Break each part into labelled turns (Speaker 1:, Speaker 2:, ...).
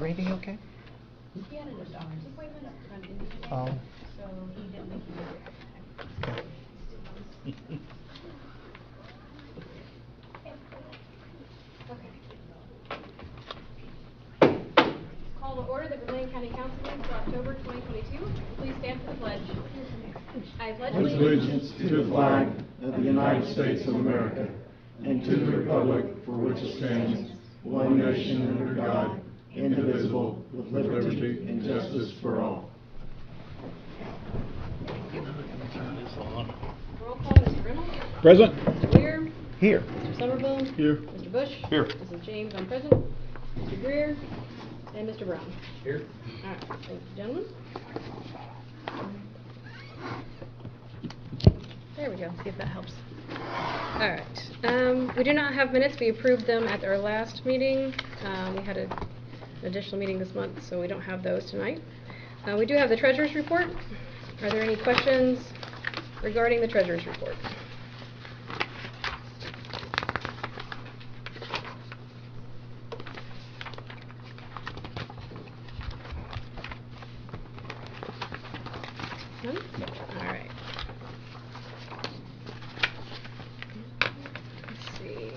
Speaker 1: Randy okay?
Speaker 2: He had an appointment on Tuesday,
Speaker 1: Oh.
Speaker 2: so he didn't think he would get back. Call to order the Vermilion County Council meeting for October 2022. Please stand for the pledge. I pledge
Speaker 3: allegiance to the flag of the United States of America and to the republic for which it stands, one nation under God, indivisible, with liberty and justice for all.
Speaker 2: Roll call, Mr. Reynolds.
Speaker 4: Present.
Speaker 2: Mr. Weir.
Speaker 1: Here.
Speaker 2: Mr. Somerville.
Speaker 4: Here.
Speaker 2: Mr. Bush.
Speaker 4: Here.
Speaker 2: Mrs. James, I'm present. Mr. Greer. And Mr. Brown.
Speaker 4: Here.
Speaker 2: All right, thank you, gentlemen. There we go, see if that helps. All right, we do not have minutes. We approved them at our last meeting. We had an additional meeting this month, so we don't have those tonight. We do have the treasurer's report. Are there any questions regarding the treasurer's report? None? All right. Let's see.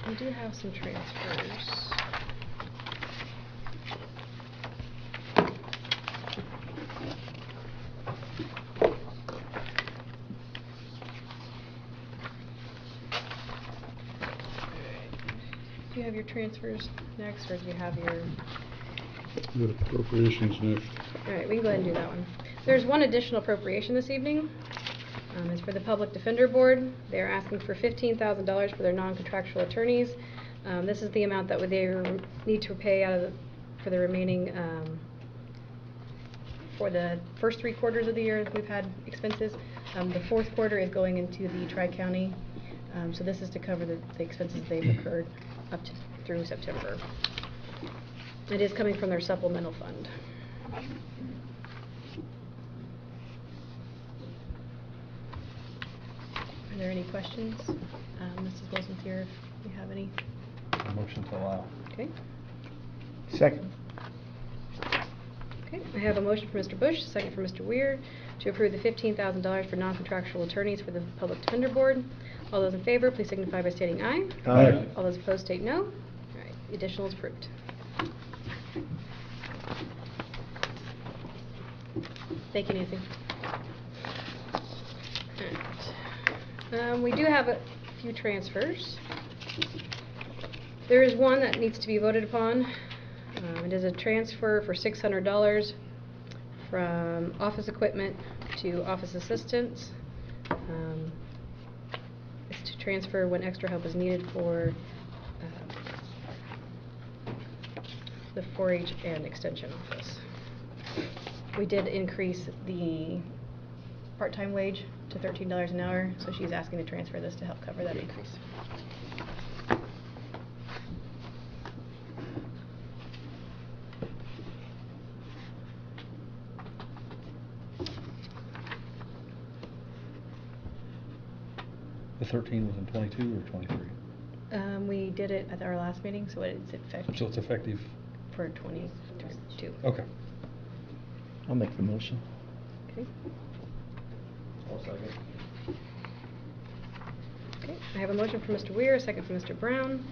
Speaker 2: We do have some transfers. Do you have your transfers next, or do you have your...
Speaker 4: The appropriations next.
Speaker 2: All right, we can go ahead and do that one. There's one additional appropriation this evening. It's for the Public Defender Board. They're asking for $15,000 for their non-contractual attorneys. This is the amount that they need to pay out of for the remaining, for the first 3 quarters of the year we've had expenses. The 4th quarter is going into the Tri-County. So this is to cover the expenses they've incurred up to through September. It is coming from their supplemental fund. Are there any questions? Mrs. Wilson's here if you have any.
Speaker 1: Motion to allow.
Speaker 2: Okay.
Speaker 1: Second.
Speaker 2: Okay, I have a motion for Mr. Bush, a second for Mr. Weir, to approve the $15,000 for non-contractual attorneys for the Public Defender Board. All those in favor, please signify by stating aye.
Speaker 1: Aye.
Speaker 2: All those opposed state no. All right, the additional is approved. Thank you, Nancy. All right. We do have a few transfers. There is one that needs to be voted upon. It is a transfer for $600 from office equipment to office assistants. It's to transfer when extra help is needed for the 4-H and Extension office. We did increase the part-time wage to $13 an hour, so she's asking to transfer this to help cover that increase.
Speaker 5: The 13 was in 22 or 23?
Speaker 2: We did it at our last meeting, so it's effective.
Speaker 5: So it's effective?
Speaker 2: For 22.
Speaker 5: Okay.
Speaker 1: I'll make the motion.
Speaker 2: Okay.
Speaker 3: I'll second.
Speaker 2: Okay, I have a motion for Mr. Weir, a second for Mr. Brown,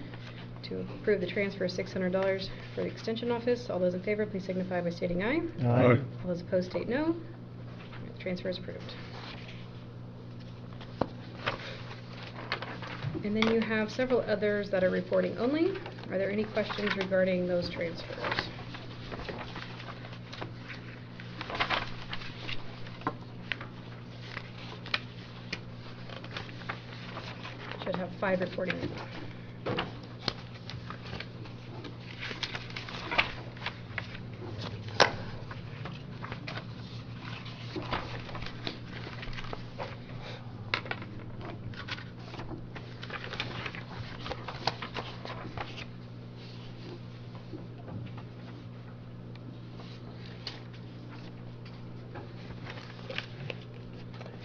Speaker 2: to approve the transfer of $600 for the Extension Office. All those in favor, please signify by stating aye.
Speaker 1: Aye.
Speaker 2: All those opposed state no. The transfer is approved. And then you have several others that are reporting only. Are there any questions regarding those transfers? Should have 5 reporting in.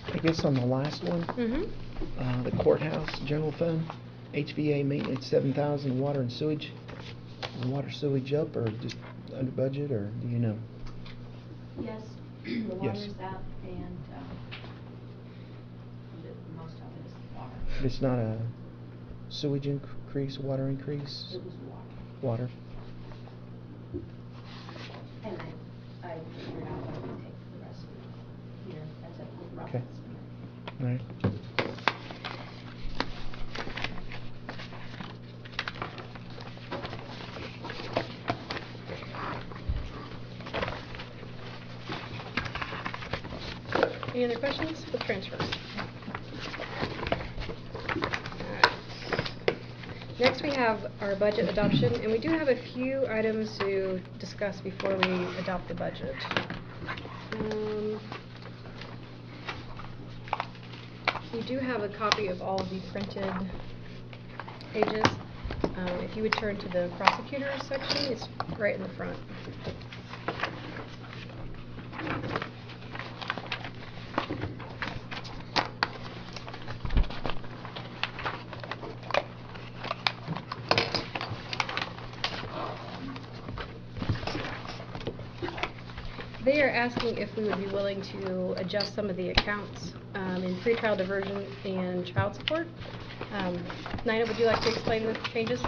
Speaker 1: I guess on the last one,
Speaker 2: Mm-hmm.
Speaker 1: The courthouse, general fund, HVA maintenance, 7,000, water and sewage. Is water sewage up or just under budget, or do you know?
Speaker 6: Yes, the
Speaker 1: Yes.
Speaker 6: water's up and most of it is water.
Speaker 1: It's not a sewage increase, water increase?
Speaker 6: It was water.
Speaker 1: Water.
Speaker 6: And I figured out what to take the rest of the year as a rough
Speaker 1: Okay.
Speaker 6: estimate.
Speaker 1: All right.
Speaker 2: Any other questions with transfers? Alright. Next we have our budget adoption, and we do have a few items to discuss before we adopt the budget. You do have a copy of all of the printed pages. If you would turn to the prosecutor section, it's right in the front. They are asking if we would be willing to adjust some of the accounts in pretrial diversion and child support. Nina, would you like to explain the changes?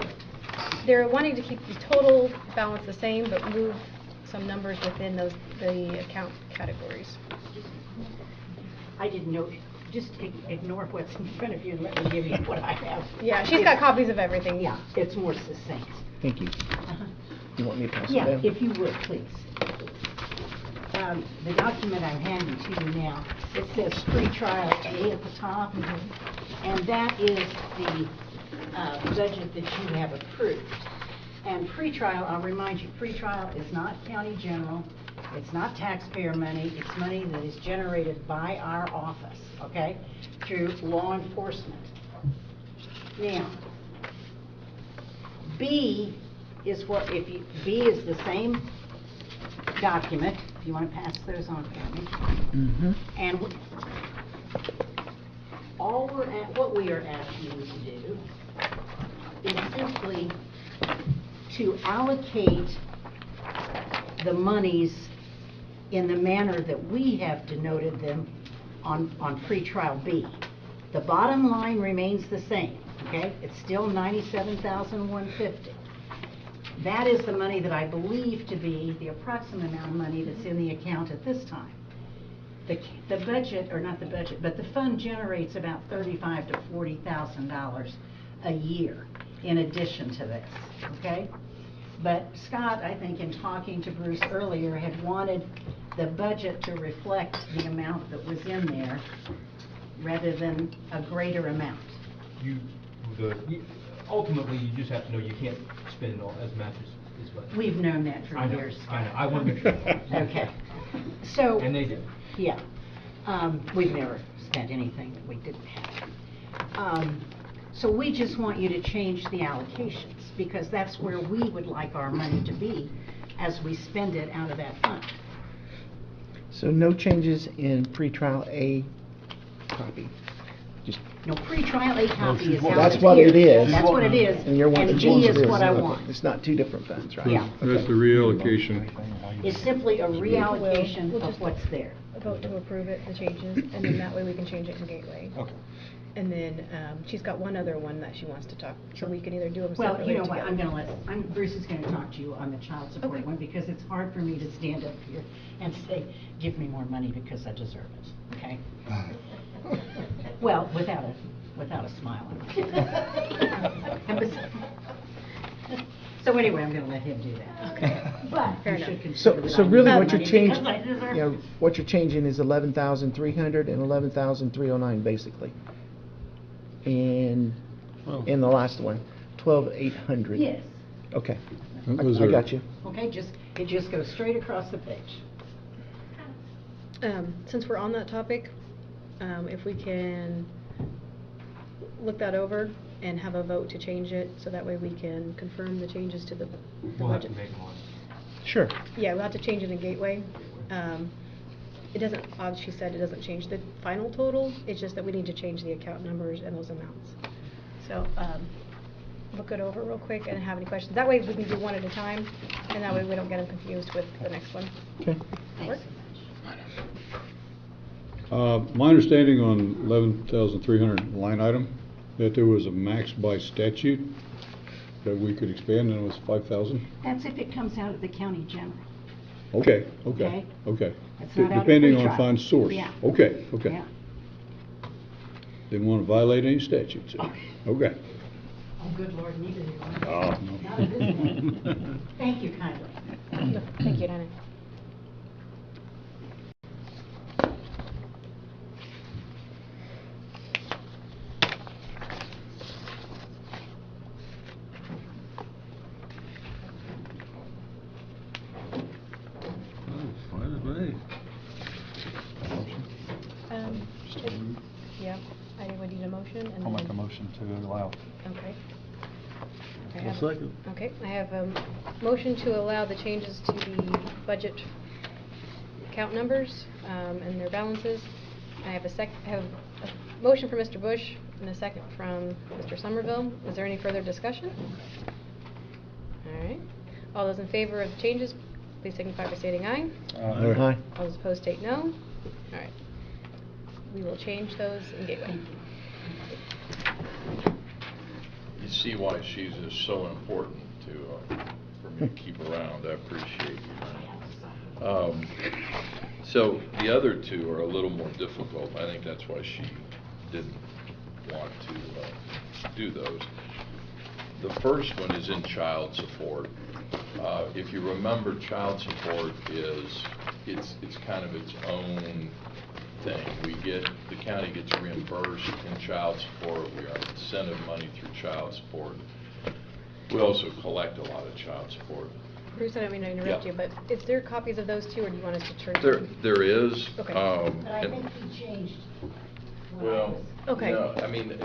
Speaker 2: They're wanting to keep the total balance the same, but move some numbers within the account categories.
Speaker 7: I didn't know, just ignore what's in front of you and let me give you what I have.
Speaker 2: Yeah, she's got copies of everything.
Speaker 7: Yeah, it's more succinct.
Speaker 1: Thank you.
Speaker 7: Uh-huh.
Speaker 1: You want me to pass it
Speaker 7: Yeah,
Speaker 1: down?
Speaker 7: if you would, please. The document I'm handing to you now, it says pretrial A at the top, and that is the budget that you have approved. And pretrial, I'll remind you, pretrial is not county general, it's not taxpayer money, it's money that is generated by our office, okay, through law enforcement. Now, B is what, B is the same document, if you want to pass those on for me.
Speaker 1: Mm-hmm.
Speaker 7: And what we are asking you to do is simply to allocate the monies in the manner that we have denoted them on pretrial B. The bottom line remains the same, okay? It's still $97,150. That is the money that I believe to be the approximate amount of money that's in the account at this time. The budget, or not the budget, but the fund generates about $35,000 to $40,000 a year in addition to this, okay? But Scott, I think in talking to Bruce earlier, had wanted the budget to reflect the amount that was in there rather than a greater amount.
Speaker 8: Ultimately, you just have to know you can't spend it all as much as what.
Speaker 7: We've known that for
Speaker 8: I know,
Speaker 7: years.
Speaker 8: I know. I want to make sure.
Speaker 7: Okay. So.
Speaker 8: And they do.
Speaker 7: Yeah. We've never spent anything that we didn't have. So we just want you to change the allocations, because that's where we would like our money to be as we spend it out of that fund.
Speaker 1: So no changes in pretrial A copy? Just,
Speaker 7: No, pretrial A copy is how
Speaker 1: that's
Speaker 7: it's
Speaker 1: what
Speaker 7: here.
Speaker 1: it is.
Speaker 7: That's what it is.
Speaker 1: And you're wanting to
Speaker 7: And
Speaker 1: change
Speaker 7: B
Speaker 1: this?
Speaker 7: is what I want.
Speaker 1: It's not two different funds, right?
Speaker 7: Yeah.
Speaker 4: That's the reallocation.
Speaker 7: It's simply a reallocation
Speaker 2: We'll
Speaker 7: of
Speaker 2: just
Speaker 7: what's there.
Speaker 2: vote to approve it, the changes, and then that way we can change it in Gateway.
Speaker 8: Okay.
Speaker 2: And then she's got one other one that she wants to talk, so we can either do them
Speaker 7: Well,
Speaker 2: separately
Speaker 7: you
Speaker 2: or
Speaker 7: know what,
Speaker 2: together.
Speaker 7: Bruce is gonna talk to you on the child support
Speaker 2: Okay.
Speaker 7: one, because it's hard for me to stand up here and say, give me more money because I deserve it, okay? Well, without a smile on my face. So anyway, I'm gonna let him do that.
Speaker 2: Okay.
Speaker 7: But
Speaker 2: Fair
Speaker 7: you should
Speaker 2: enough.
Speaker 7: consider that
Speaker 1: So
Speaker 7: I
Speaker 1: really
Speaker 7: need
Speaker 1: what you're
Speaker 7: money
Speaker 1: changing,
Speaker 7: because I deserve it.
Speaker 1: what you're changing is 11,300 and 11,309 basically. And
Speaker 4: Well,
Speaker 1: in the last one, 12,800.
Speaker 7: Yes,
Speaker 1: Okay,
Speaker 4: that was
Speaker 1: I
Speaker 4: our-
Speaker 1: got you.
Speaker 7: okay, it just goes straight across the page.
Speaker 2: Since we're on that topic, if we can look that over and have a vote to change it, so that way we can confirm the changes to the
Speaker 8: We'll have to
Speaker 2: budget.
Speaker 8: make one.
Speaker 1: Sure.
Speaker 2: Yeah, we'll have to change it in Gateway. it doesn't, she said it doesn't change the final total, it's just that we need to change the account numbers and those amounts. So, look it over real quick and have any questions. That way we can do one at a time, and that way we don't get them confused with the next one.
Speaker 1: Okay.
Speaker 2: Work?
Speaker 4: My understanding on 11,300 line item, that there was a max by statute that we could expand, and it was 5,000?
Speaker 7: That's if it comes out of the county general.
Speaker 4: Okay,
Speaker 7: Okay.
Speaker 4: okay, okay.
Speaker 7: It's not out of
Speaker 4: Depending on
Speaker 7: pretrial.
Speaker 4: fund source?
Speaker 7: Yeah.
Speaker 4: Okay, okay.
Speaker 7: Yeah.
Speaker 4: Didn't want to violate any statutes. Okay.
Speaker 7: Oh, good Lord, neither do I.
Speaker 4: Oh,
Speaker 7: Not at this day. Thank you kindly.
Speaker 2: Thank you, Dana.
Speaker 5: Fine with me.
Speaker 2: Yeah, I would need a motion and
Speaker 5: I'll make
Speaker 2: then-
Speaker 5: a motion to allow.
Speaker 2: Okay. I
Speaker 5: I'll
Speaker 2: have-
Speaker 5: second.
Speaker 2: Okay, I have a motion to allow the changes to the budget account numbers, and their balances. I have a motion from Mr. Bush and a second from Mr. Somerville. Is there any further discussion? All right. All those in favor of the changes, please signify by stating aye.
Speaker 1: Aye.
Speaker 2: All those opposed state no. All right. We will change those in Gateway.
Speaker 9: You see why she's just so important for me to keep around. I appreciate you. So the other two are a little more difficult. I think that's why she didn't want to do those. The first one is in child support. If you remember, child support it's kind of its own thing. The county gets reimbursed in child support. We are incentive money through child support. We also collect a lot of child support.
Speaker 2: Bruce, I don't mean to interrupt
Speaker 9: Yeah.
Speaker 2: you, but is there copies of those two, or do you want us to turn?
Speaker 9: There is.
Speaker 2: Okay.
Speaker 7: But I
Speaker 9: and-
Speaker 7: think he changed. what I
Speaker 9: Well,
Speaker 7: was-
Speaker 2: Okay.
Speaker 9: no, I mean, it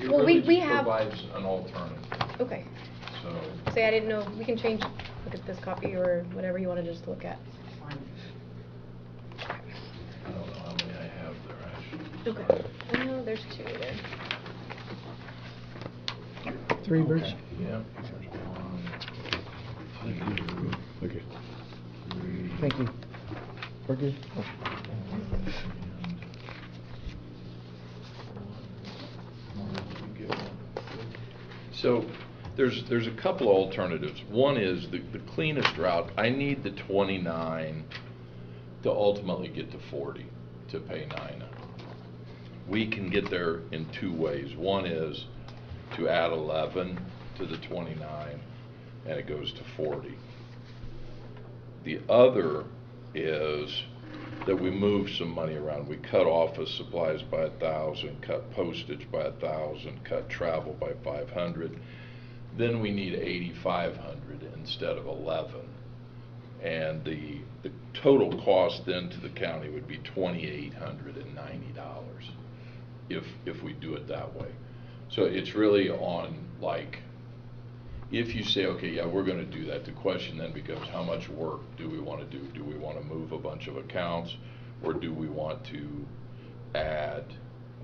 Speaker 2: Well,
Speaker 9: really
Speaker 2: we
Speaker 9: just
Speaker 2: have-
Speaker 9: provides an alternative.
Speaker 2: Okay.
Speaker 9: So,
Speaker 2: Say I didn't know, we can change, look at this copy or whatever you want to just look at.
Speaker 7: Fine.
Speaker 9: I don't know how many I have there actually.
Speaker 2: Okay. Oh, there's two there.
Speaker 1: 3, Bruce?
Speaker 9: Yeah.
Speaker 4: Okay.
Speaker 1: Thank you. We're good?
Speaker 9: So there's a couple of alternatives. One is the cleanest route. I need the 29 to ultimately get to 40 to pay NINA. We can get there in two ways. One is to add 11 to the 29 and it goes to 40. The other is that we move some money around. We cut office supplies by 1,000, cut postage by 1,000, cut travel by 500. Then we need 8,500 instead of 11. And the total cost then to the county would be $2,890 if we do it that way. So it's really on, like, if you say, okay, yeah, we're going to do that, the question then becomes how much work do we want to do? Do we want to move a bunch of accounts, or do we want to add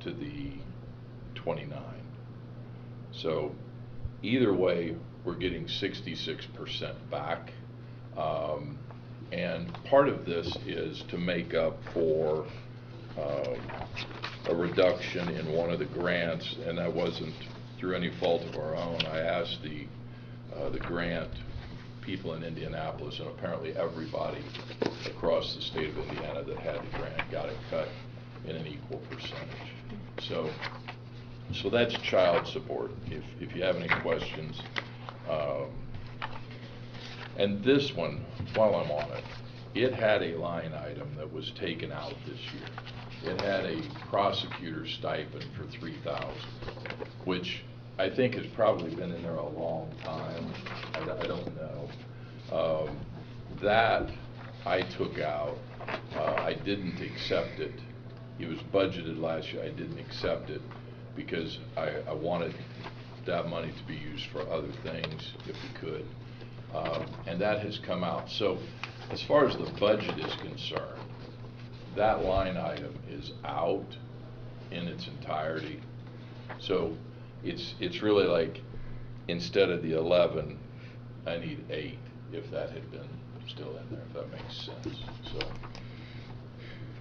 Speaker 9: to the 29? So either way, we're getting 66% back. And part of this is to make up for a reduction in one of the grants, and that wasn't through any fault of our own. I asked the grant people in Indianapolis, and apparently everybody across the state of Indiana that had the grant got it cut in an equal percentage. So that's child support. If you have any questions. And this one, while I'm on it, it had a line item that was taken out this year. It had a prosecutor stipend for $3,000, which I think has probably been in there a long time. I don't know. That I took out. I didn't accept it. It was budgeted last year. I didn't accept it because I wanted that money to be used for other things if we could. And that has come out. So as far as the budget is concerned, that line item is out in its entirety. So it's really like, instead of the 11, I need 8, if that had been still in there, if that makes sense. So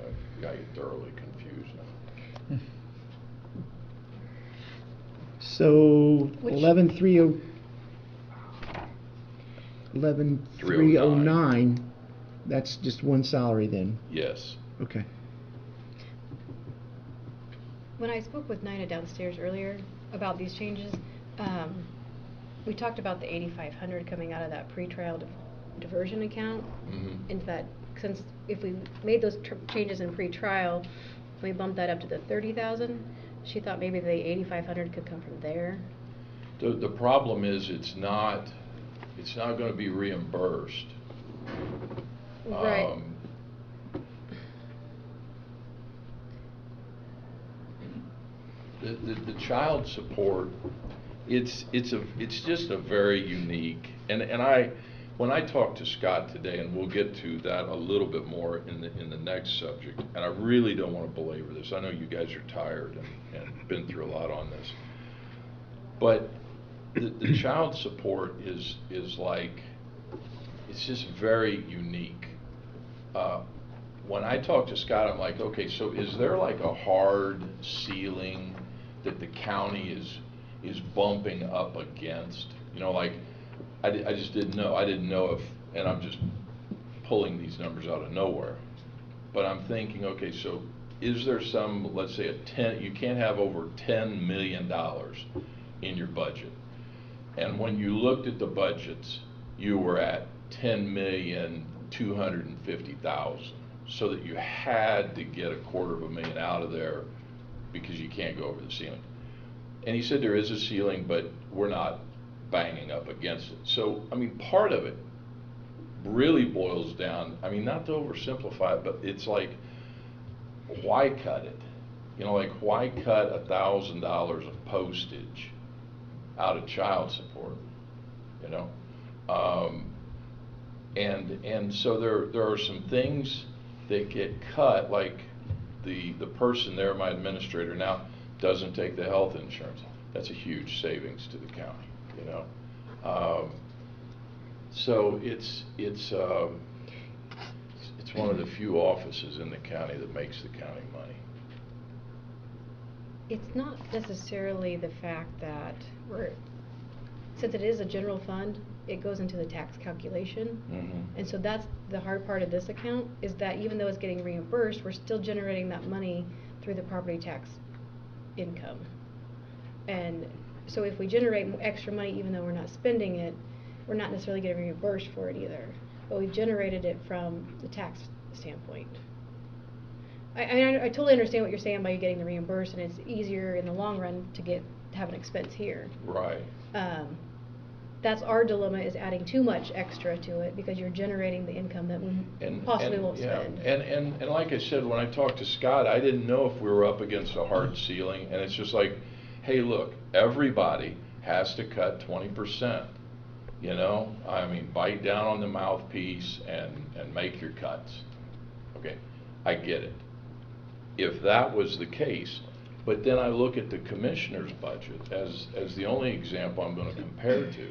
Speaker 9: I got you thoroughly confused now.
Speaker 1: So
Speaker 2: Which-
Speaker 1: 11,309, that's just one salary then?
Speaker 9: Yes.
Speaker 1: Okay.
Speaker 2: When I spoke with Nina downstairs earlier about these changes, we talked about the 8,500 coming out of that pretrial diversion account.
Speaker 9: Mhm.
Speaker 2: And that, since if we made those changes in pretrial, we bumped that up to the 30,000. She thought maybe the 8,500 could come from there.
Speaker 9: The problem is it's not going to be reimbursed.
Speaker 2: Right.
Speaker 9: The child support, it's just a very unique, and when I talked to Scott today, and we'll get to that a little bit more in the next subject, and I really don't want to belabor this. I know you guys are tired and been through a lot on this, but the child support is like, it's just very unique. When I talk to Scott, I'm like, okay, so is there like a hard ceiling that the county is bumping up against? You know, like, I just didn't know. I didn't know if, and I'm just pulling these numbers out of nowhere, but I'm thinking, okay, so is there some, let's say you can't have over $10 million in your budget. And when you looked at the budgets, you were at $10,250,000, so that you had to get $250,000 out of there because you can't go over the ceiling. And he said there is a ceiling, but we're not banging up against it. So, I mean, part of it really boils down, I mean, not to oversimplify it, but it's like, why cut it? You know, like, why cut $1,000 of postage out of child support? You know, and so there are some things that get cut, like the person there, my administrator now, doesn't take the health insurance. That's a huge savings to the county, you know. So it's one of the few offices in the county that makes the county money.
Speaker 2: It's not necessarily the fact that since it is a general fund, it goes into the tax calculation.
Speaker 9: Mm-hmm.
Speaker 2: And so that's the hard part of this account, is that even though it's getting reimbursed, we're still generating that money through the property tax income. And so if we generate extra money, even though we're not spending it, we're not necessarily getting reimbursed for it either. But we've generated it from the tax standpoint. I totally understand what you're saying by you getting the reimbursed, and it's easier in the long run to have an expense here.
Speaker 9: Right.
Speaker 2: That's our dilemma, is adding too much extra to it because you're generating the income that we possibly won't spend.
Speaker 9: And like I said, when I talked to Scott, I didn't know if we were up against a hard ceiling, and it's just like, hey, look, everybody has to cut 20%. You know, I mean, bite down on the mouthpiece and make your cuts. Okay, I get it. If that was the case, but then I look at the commissioner's budget as the only example I'm going to compare to,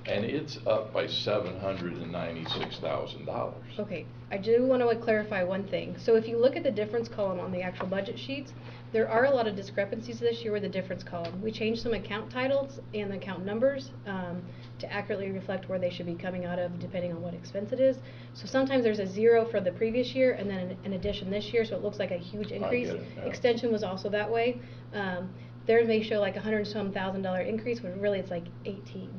Speaker 9: and it's up by $796,000.
Speaker 2: Okay, I do want to clarify one thing. So if you look at the difference column on the actual budget sheets, there are a lot of discrepancies this year with the difference column. We changed some account titles and account numbers to accurately reflect where they should be coming out of depending on what expense it is. So sometimes there's a 0 for the previous year and then an addition this year, so it looks like a huge increase.
Speaker 9: I get it, yeah.
Speaker 2: Extension was also that way. Theirs may show like $100,000 increase, when really it's like 18.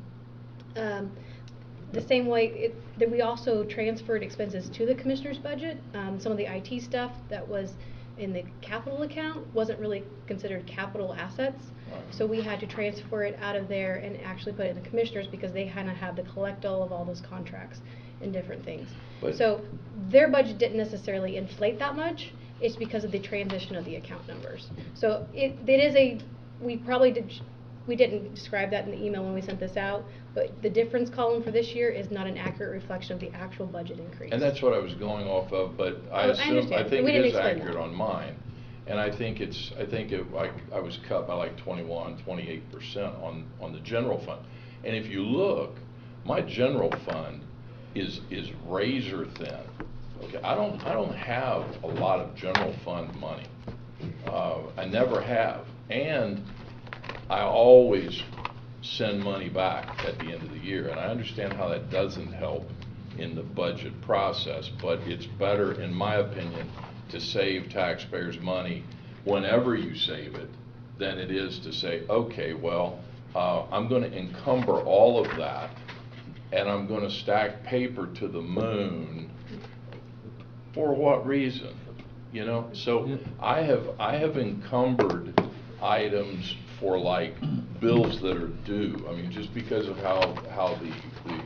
Speaker 2: The same way that we also transferred expenses to the commissioner's budget. Some of the IT stuff that was in the capital account wasn't really considered capital assets.
Speaker 9: Right.
Speaker 2: So we had to transfer it out of there and actually put it in the commissioners, because they kind of have to collect all those contracts and different things.
Speaker 9: But
Speaker 2: so their budget didn't necessarily inflate that much. It's because of the transition of the account numbers. So we probably we didn't describe that in the email when we sent this out, but the difference column for this year is not an accurate reflection of the actual budget increase.
Speaker 9: And that's what I was going off of, but I
Speaker 2: Oh, I
Speaker 9: assume, I
Speaker 2: understand.
Speaker 9: think
Speaker 2: We
Speaker 9: it
Speaker 2: didn't
Speaker 9: is
Speaker 2: explain
Speaker 9: accurate
Speaker 2: that.
Speaker 9: on mine. And I think I was cut by like 28% on the general fund. And if you look, my general fund is razor thin. Okay, I don't have a lot of general fund money. I never have. And I always send money back at the end of the year. And I understand how that doesn't help in the budget process, but it's better, in my opinion, to save taxpayers' money whenever you save it than it is to say, okay, well, I'm going to encumber all of that and I'm going to stack paper to the moon. For what reason? You know, so I have encumbered items for like bills that are due. I mean, just because of how the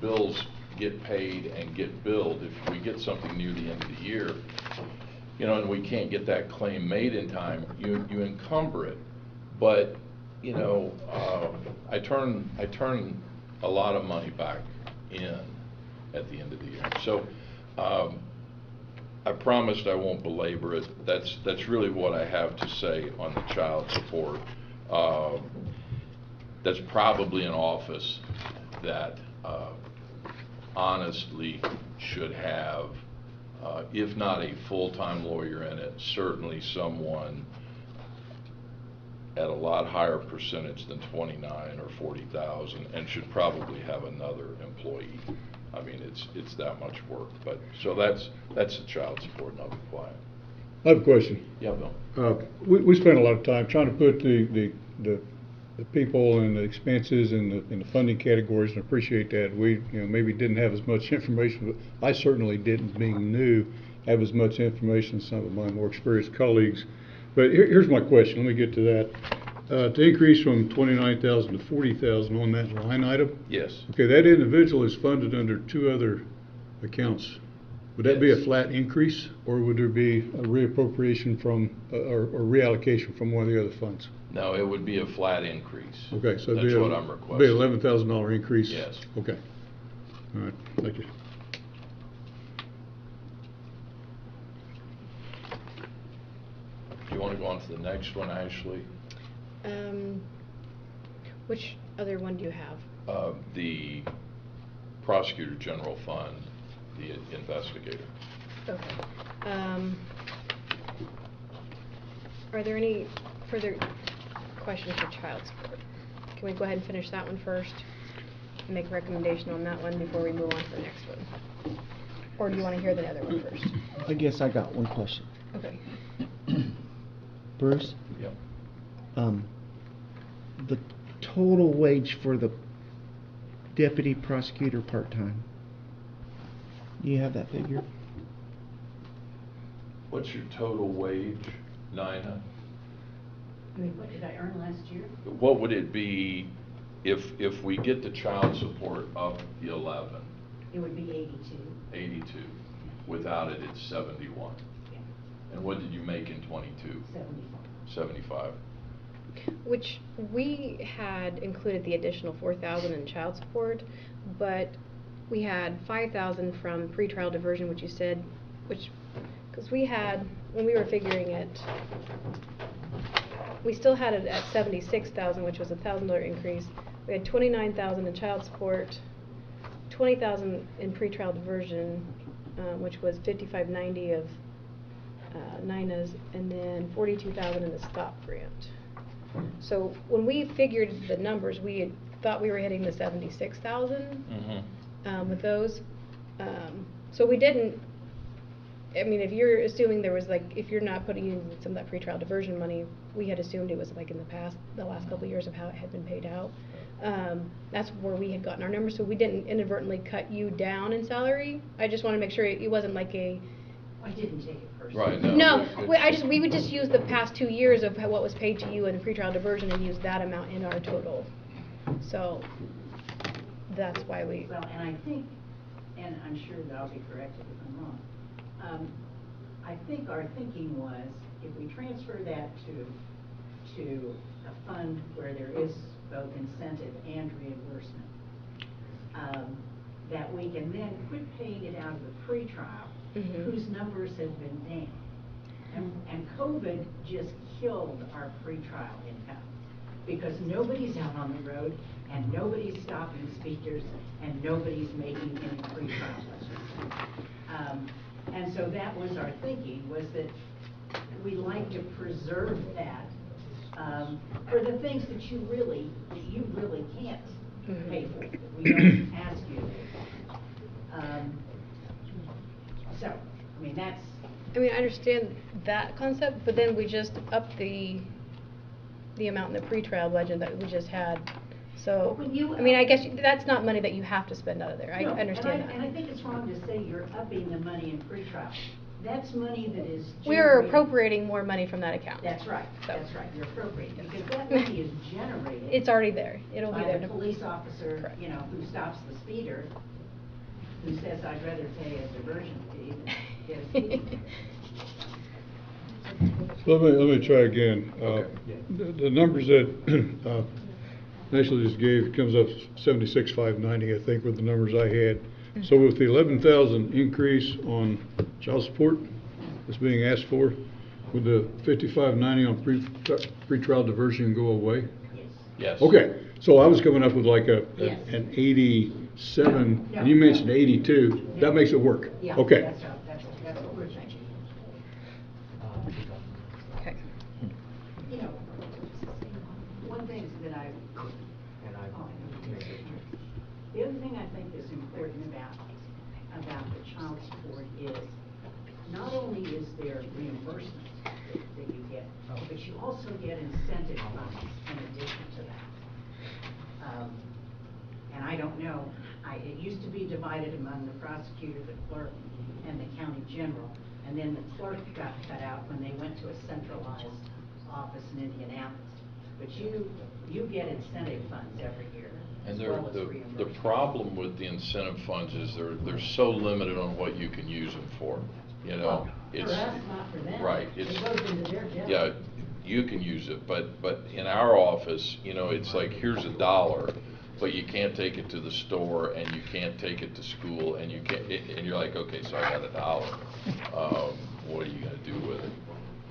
Speaker 9: bills get paid and get billed. If we get something near the end of the year, you know, and we can't get that claim made in time, you encumber it. But, you know, I turn a lot of money back in at the end of the year. So I promised I won't belabor it. That's really what I have to say on the child support. That's probably an office that honestly should have, if not a full-time lawyer in it, certainly someone at a lot higher percentage than 29 or 40,000, and should probably have another employee. I mean, it's that much work. But so that's the child support, and I'll be quiet.
Speaker 4: I have a question.
Speaker 9: Yeah, Bill.
Speaker 4: We spent a lot of time trying to put the people and the expenses and the funding categories, and appreciate that. We, you know, maybe didn't have as much information, but I certainly didn't, being new, have as much information as some of my more experienced colleagues. But here's my question. Let me get to that. To increase from 29,000 to 40,000 on that line item.
Speaker 9: Yes.
Speaker 4: Okay, that individual is funded under two other accounts. Would that be a
Speaker 9: Yes.
Speaker 4: flat increase, or would there be a reappropriation from, or reallocation from one of the other funds?
Speaker 9: No, it would be a flat increase.
Speaker 4: Okay, so
Speaker 9: That's what I'm
Speaker 4: be
Speaker 9: requesting.
Speaker 4: $11,000 increase?
Speaker 9: Yes.
Speaker 4: Okay. All right, thank you.
Speaker 9: Do you want to go on to the next one, Ashley?
Speaker 2: Which other one do you have?
Speaker 9: The Prosecutor General Fund, the investigator.
Speaker 2: Okay. Are there any further questions for child support? Can we go ahead and finish that one first? And make a recommendation on that one before we move on to the next one? Or do you want to hear the other one first?
Speaker 1: I guess I got one question.
Speaker 2: Okay.
Speaker 1: Bruce,
Speaker 9: Yep.
Speaker 1: the total wage for the deputy prosecutor part-time, do you have that figure?
Speaker 9: What's your total wage, Nina?
Speaker 7: I mean, what did I earn last year?
Speaker 9: What would it be if we get the child support up the 11?
Speaker 7: It would be 82.
Speaker 9: 82. Without it, it's 71.
Speaker 7: Yeah.
Speaker 9: And what did you make in 22?
Speaker 7: 75.
Speaker 9: 75.
Speaker 2: Which we had included the additional 4,000 in child support, but we had 5,000 from pretrial diversion, which you said, because we had, when we were figuring it, we still had it at 76,000, which was a $1,000 increase. We had 29,000 in child support, 20,000 in pretrial diversion, which was 5,590 of Nina's, and then 42,000 in the STOP grant. So when we figured the numbers, we had thought we were hitting the 76,000 with those. So we didn't. I mean, if you're assuming there was if you're not putting in some of that pretrial diversion money, we had assumed it was like in the last couple of years of how it had been paid out. That's where we had gotten our numbers, so we didn't inadvertently cut you down in salary. I just want to make sure it wasn't like a.
Speaker 7: I didn't take it personally.
Speaker 9: Right.
Speaker 2: No, we would just use the past 2 years of what was paid to you in pretrial diversion and use that amount in our total. So that's why we.
Speaker 7: Well, and I think, and I'm sure that I'll be corrected if I'm wrong, I think our thinking was if we transfer that to to a fund where there is both incentive and reimbursement. That we can then quit paying it out of the pretrial, whose numbers have been down. And COVID just killed our pretrial income, because nobody's out on the road, and nobody's stopping speakers, and nobody's making any pretrial budgets. And so that was our thinking, was that we like to preserve that for the things that you really can't pay for, that we don't ask you to. So, I mean, that's.
Speaker 2: I mean, I understand that concept, but then we just upped the amount in the pretrial budget that we just had. So,
Speaker 7: But when you
Speaker 2: I mean, I guess that's not money that you have to spend out of there. I
Speaker 7: No,
Speaker 2: understand
Speaker 7: and
Speaker 2: that.
Speaker 7: And I think it's wrong to say you're upping the money in pretrial. That's money that is.
Speaker 2: We're
Speaker 7: generated-
Speaker 2: appropriating more money from that account.
Speaker 7: That's right,
Speaker 2: So.
Speaker 7: that's right, you're appropriating, because that money is generated.
Speaker 2: It's already there. It'll be
Speaker 7: By
Speaker 2: there.
Speaker 7: the police officer,
Speaker 2: Correct.
Speaker 7: you know, who stops the speeder, who says, I'd rather pay a diversion fee than get a speeding.
Speaker 4: Let me try again.
Speaker 9: Okay.
Speaker 4: The numbers that Ashley just gave, comes up 76,590, I think, with the numbers I had. So with the 11,000 increase on child support that's being asked for, would the 5590 on pretrial diversion go away?
Speaker 7: Yes.
Speaker 9: Yes.
Speaker 4: Okay, so I was coming up with like
Speaker 7: Yes.
Speaker 4: an 87,
Speaker 7: No,
Speaker 4: and you
Speaker 7: no.
Speaker 4: mentioned 82. That makes it work.
Speaker 7: Yeah,
Speaker 4: Okay.
Speaker 7: that's what we're thinking.
Speaker 2: Okay.
Speaker 7: You know, one thing that the other thing I think is important about the child support is, not only is there reimbursement that you get, but you also get incentive funds in addition to that. And I don't know, it used to be divided among the prosecutor, the clerk, and the county general, and then the clerk got cut out when they went to a centralized office in Indianapolis. But you get incentive funds every year.
Speaker 9: And
Speaker 7: as well as
Speaker 9: the
Speaker 7: reimbursement.
Speaker 9: problem with the incentive funds is they're so limited on what you can use them for. You know,
Speaker 7: Well,
Speaker 9: it's.
Speaker 7: for us, not for them.
Speaker 9: Right,
Speaker 7: It
Speaker 9: it's.
Speaker 7: goes into their general.
Speaker 9: Yeah, you can use it, but in our office, you know, it's like, here's $1, but you can't take it to the store, and you can't take it to school, and you can't, and you're like, okay, so I got $1. What are you gonna do with it?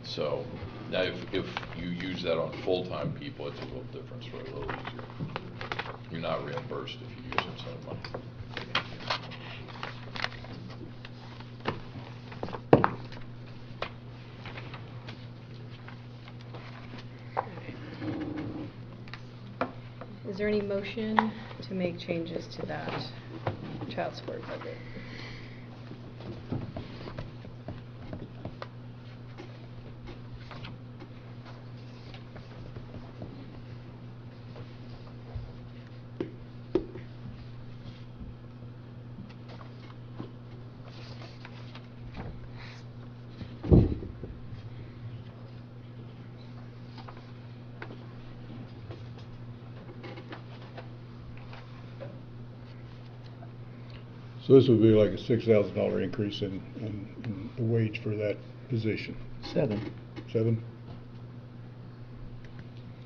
Speaker 9: So, now if you use that on full-time people, it's a little different, it's a little easier. You're not reimbursed if you use incentive money.
Speaker 2: Is there any motion to make changes to that child support budget?
Speaker 4: So this would be like a $6,000 increase in the wage for that position.
Speaker 1: 7,
Speaker 4: 7?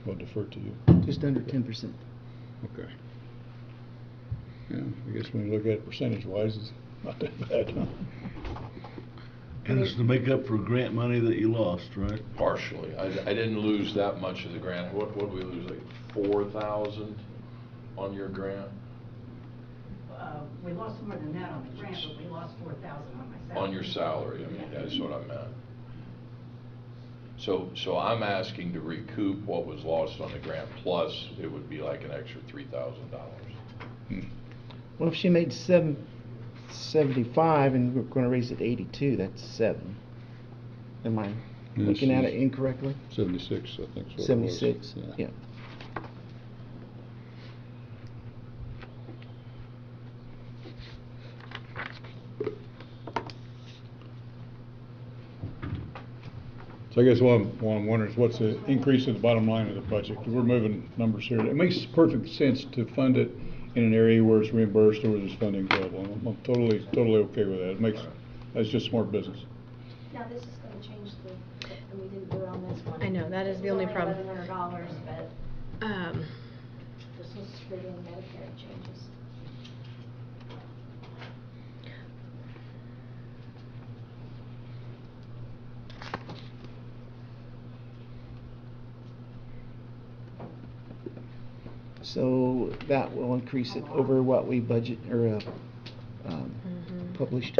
Speaker 4: I'll defer to you.
Speaker 1: just under 10%.
Speaker 4: Okay. Yeah, I guess when you look at it percentage-wise, it's not that bad, huh?
Speaker 3: And it's to make up for grant money that you lost, right?
Speaker 9: Partially. I didn't lose that much of the grant. What did we lose, like 4,000 on your grant?
Speaker 7: We lost more than that on the grant, but we lost 4,000 on my salary.
Speaker 9: On your salary, I mean,
Speaker 7: Yeah.
Speaker 9: that's what I meant. So I'm asking to recoup what was lost on the grant, plus it would be like an extra $3,000.
Speaker 1: Well, if she made 775 and we're gonna raise it to 82, that's 7. Am I
Speaker 4: Yes,
Speaker 1: looking at it
Speaker 4: yes.
Speaker 1: incorrectly?
Speaker 4: 76, I think. is what it was.
Speaker 1: 76, yeah.
Speaker 4: So I guess what I'm wondering is what's the increase in the bottom line of the budget? 'Cause we're moving numbers here. It makes perfect sense to fund it in an area where it's reimbursed or there's funding available. I'm totally okay with that. That's just smart business.
Speaker 6: Now, this is gonna change and we didn't do it on this one.
Speaker 2: I know, that is the only problem.
Speaker 6: $1,100, but
Speaker 2: Um,
Speaker 6: the Social Security and Medicare changes.
Speaker 1: So that will increase it over what we budget, or, published.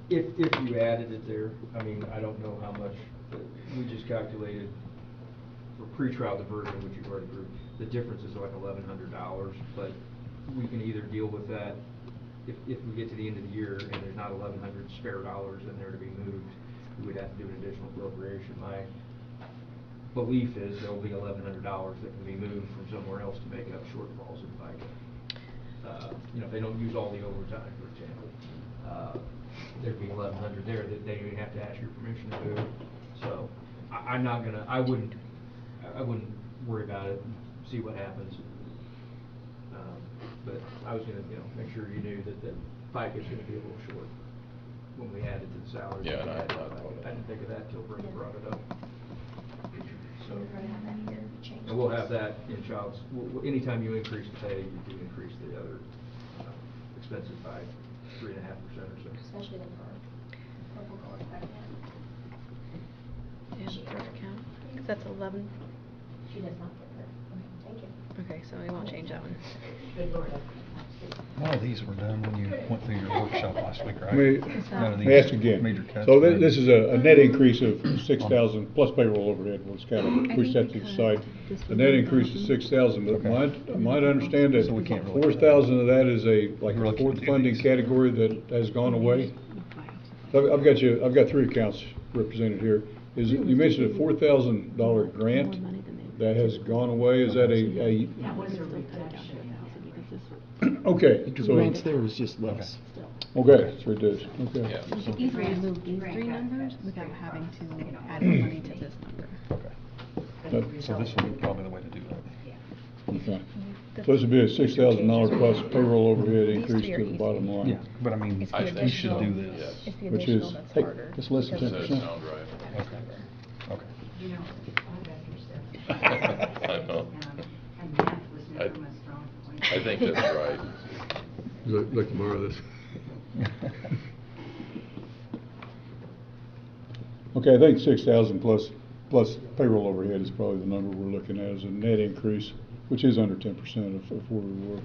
Speaker 8: If you added it there, I mean, I don't know how much, but we just calculated for pretrial diversion, which you've already approved, the difference is like $1,100, but we can either deal with that if we get to the end of the year and there's not 1,100 spare dollars in there to be moved, we would have to do an additional appropriation. My belief is there'll be $1,100 that can be moved from somewhere else to make up shortfalls in FICA. You know, if they don't use all the overtime, for example, there'd be 1,100 there that they would have to ask your permission to move. So I wouldn't worry about it, see what happens. But I was gonna, make sure you knew that the FICA is gonna be a little short when we add it to the salary.
Speaker 9: Yeah, and I
Speaker 8: didn't think of that till Brenda brought it up. So,
Speaker 6: We're gonna have that here change.
Speaker 8: and we'll have that in child's, anytime you increase the pay, you do increase the other expenses by 3.5% or so.
Speaker 6: Especially the purple color credit card.
Speaker 2: and birth account, 'cause that's 11.
Speaker 6: She does not get her. Okay, thank you.
Speaker 2: Okay, so we won't change that one.
Speaker 6: Good Lord.
Speaker 5: None of these were done when you went through your workshop last week, right?
Speaker 4: Let me
Speaker 5: None of
Speaker 4: let me ask
Speaker 5: these
Speaker 4: again.
Speaker 5: major cuts
Speaker 4: So
Speaker 5: were made.
Speaker 4: this is a net increase of 6,000 plus payroll overhead, we'll just kind of push that to the side. The net increase is 6,000, but am I to understand that
Speaker 5: So we can't really-
Speaker 4: 4,000 of that is like
Speaker 5: Really
Speaker 4: a fourth
Speaker 5: can't do
Speaker 4: funding
Speaker 5: these.
Speaker 4: category that has gone away? So I've got 3 accounts represented here. You mentioned a $4,000 grant that has gone away, is that a?
Speaker 7: That was a reduction.
Speaker 4: Okay,
Speaker 1: The
Speaker 4: so,
Speaker 1: grants there is just less.
Speaker 4: okay, so it does, okay.
Speaker 9: Yeah.
Speaker 10: We could easily remove these 3 numbers without having to add the money to this number.
Speaker 5: Okay. So this would be probably the way to do that.
Speaker 4: Okay. So this would be a $6,000 plus payroll overhead
Speaker 2: These
Speaker 4: increase
Speaker 2: three are
Speaker 4: to the
Speaker 2: easy.
Speaker 4: bottom line.
Speaker 5: Yeah, but I mean,
Speaker 2: It's the
Speaker 9: I think
Speaker 5: we should
Speaker 2: additional.
Speaker 5: do this.
Speaker 9: Yes.
Speaker 2: It's the
Speaker 4: Which
Speaker 2: additional
Speaker 4: is,
Speaker 2: that's
Speaker 4: hey,
Speaker 2: harder.
Speaker 4: it's less than
Speaker 2: because-
Speaker 9: Does
Speaker 4: 10%.
Speaker 9: sound right.
Speaker 5: Okay.
Speaker 7: You know, I read your stuff.
Speaker 9: I know.
Speaker 7: And math was
Speaker 9: I-
Speaker 7: never my strong point.
Speaker 9: I think that's right.
Speaker 4: Like tomorrow, this. Okay, I think 6,000 plus payroll overhead is probably the number we're looking at as a net increase, which is under 10% of where we were.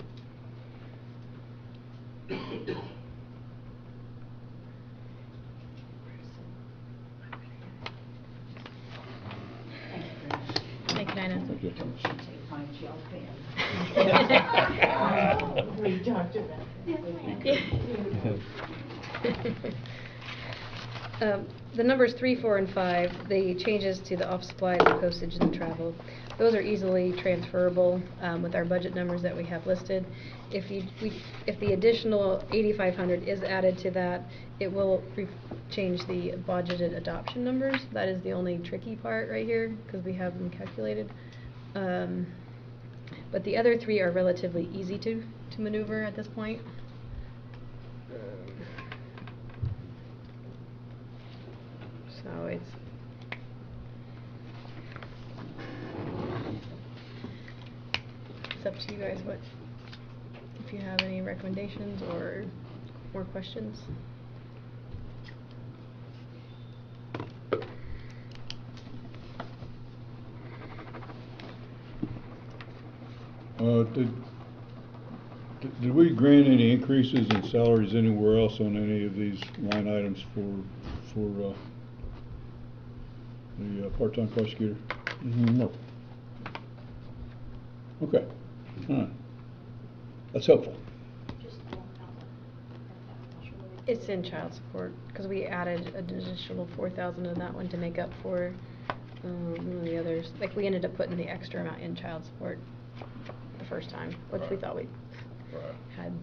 Speaker 2: Thank you, Dinah.
Speaker 4: Okay.
Speaker 7: Should take my gel pen.
Speaker 6: We talked about that.
Speaker 2: The numbers 3, 4, and 5, the changes to the office supplies, the postage, and the travel, those are easily transferable with our budget numbers that we have listed. If the additional 8,500 is added to that, it will change the budgeted adoption numbers. That is the only tricky part right here, because we have them calculated. But the other 3 are relatively easy to maneuver at this point. So it's up to you guys if you have any recommendations or more questions.
Speaker 4: Did we grant any increases in salaries anywhere else on any of these line items for the part-time prosecutor?
Speaker 1: No.
Speaker 4: Okay, all right. That's helpful.
Speaker 2: It's in child support, because we added an additional 4,000 in that one to make up for one of the others. Like, we ended up putting the extra amount in child support the first time, which we
Speaker 9: Right.
Speaker 2: thought we
Speaker 9: Right.
Speaker 2: had.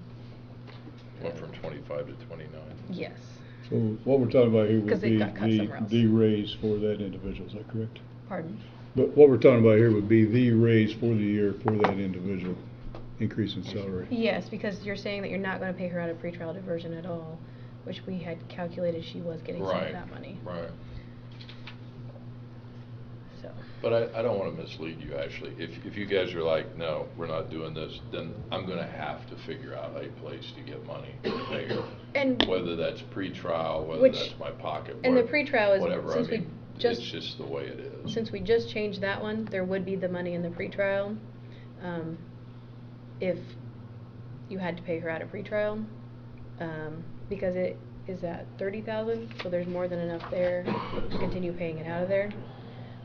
Speaker 9: Went from 25 to 29.
Speaker 2: Yes.
Speaker 4: So what we're talking about here would
Speaker 2: 'Cause they
Speaker 4: be
Speaker 2: got cut somewhere else.
Speaker 4: the raise for that individual, is that correct?
Speaker 2: Pardon?
Speaker 4: But what we're talking about here would be the raise for the year for that individual, increase in salary.
Speaker 2: Yes, because you're saying that you're not going to pay her out of pretrial diversion at all, which we had calculated she was getting some of
Speaker 9: Right.
Speaker 2: that money.
Speaker 9: Right.
Speaker 2: so.
Speaker 9: But I don't want to mislead you, actually. If you guys are like, no, we're not doing this, then I'm going to have to figure out a place to get money to pay her.
Speaker 2: And
Speaker 9: whether that's pre-trial, whether
Speaker 2: which-
Speaker 9: that's my pocket,
Speaker 2: and the pre-trial is,
Speaker 9: whatever.
Speaker 2: since
Speaker 9: I
Speaker 2: we
Speaker 9: mean,
Speaker 2: just-
Speaker 9: it's just the way it is.
Speaker 2: Since we just changed that one, there would be the money in the pretrial, if you had to pay her out of pretrial, because it is at 30,000, so there's more than enough there to continue paying it out of there.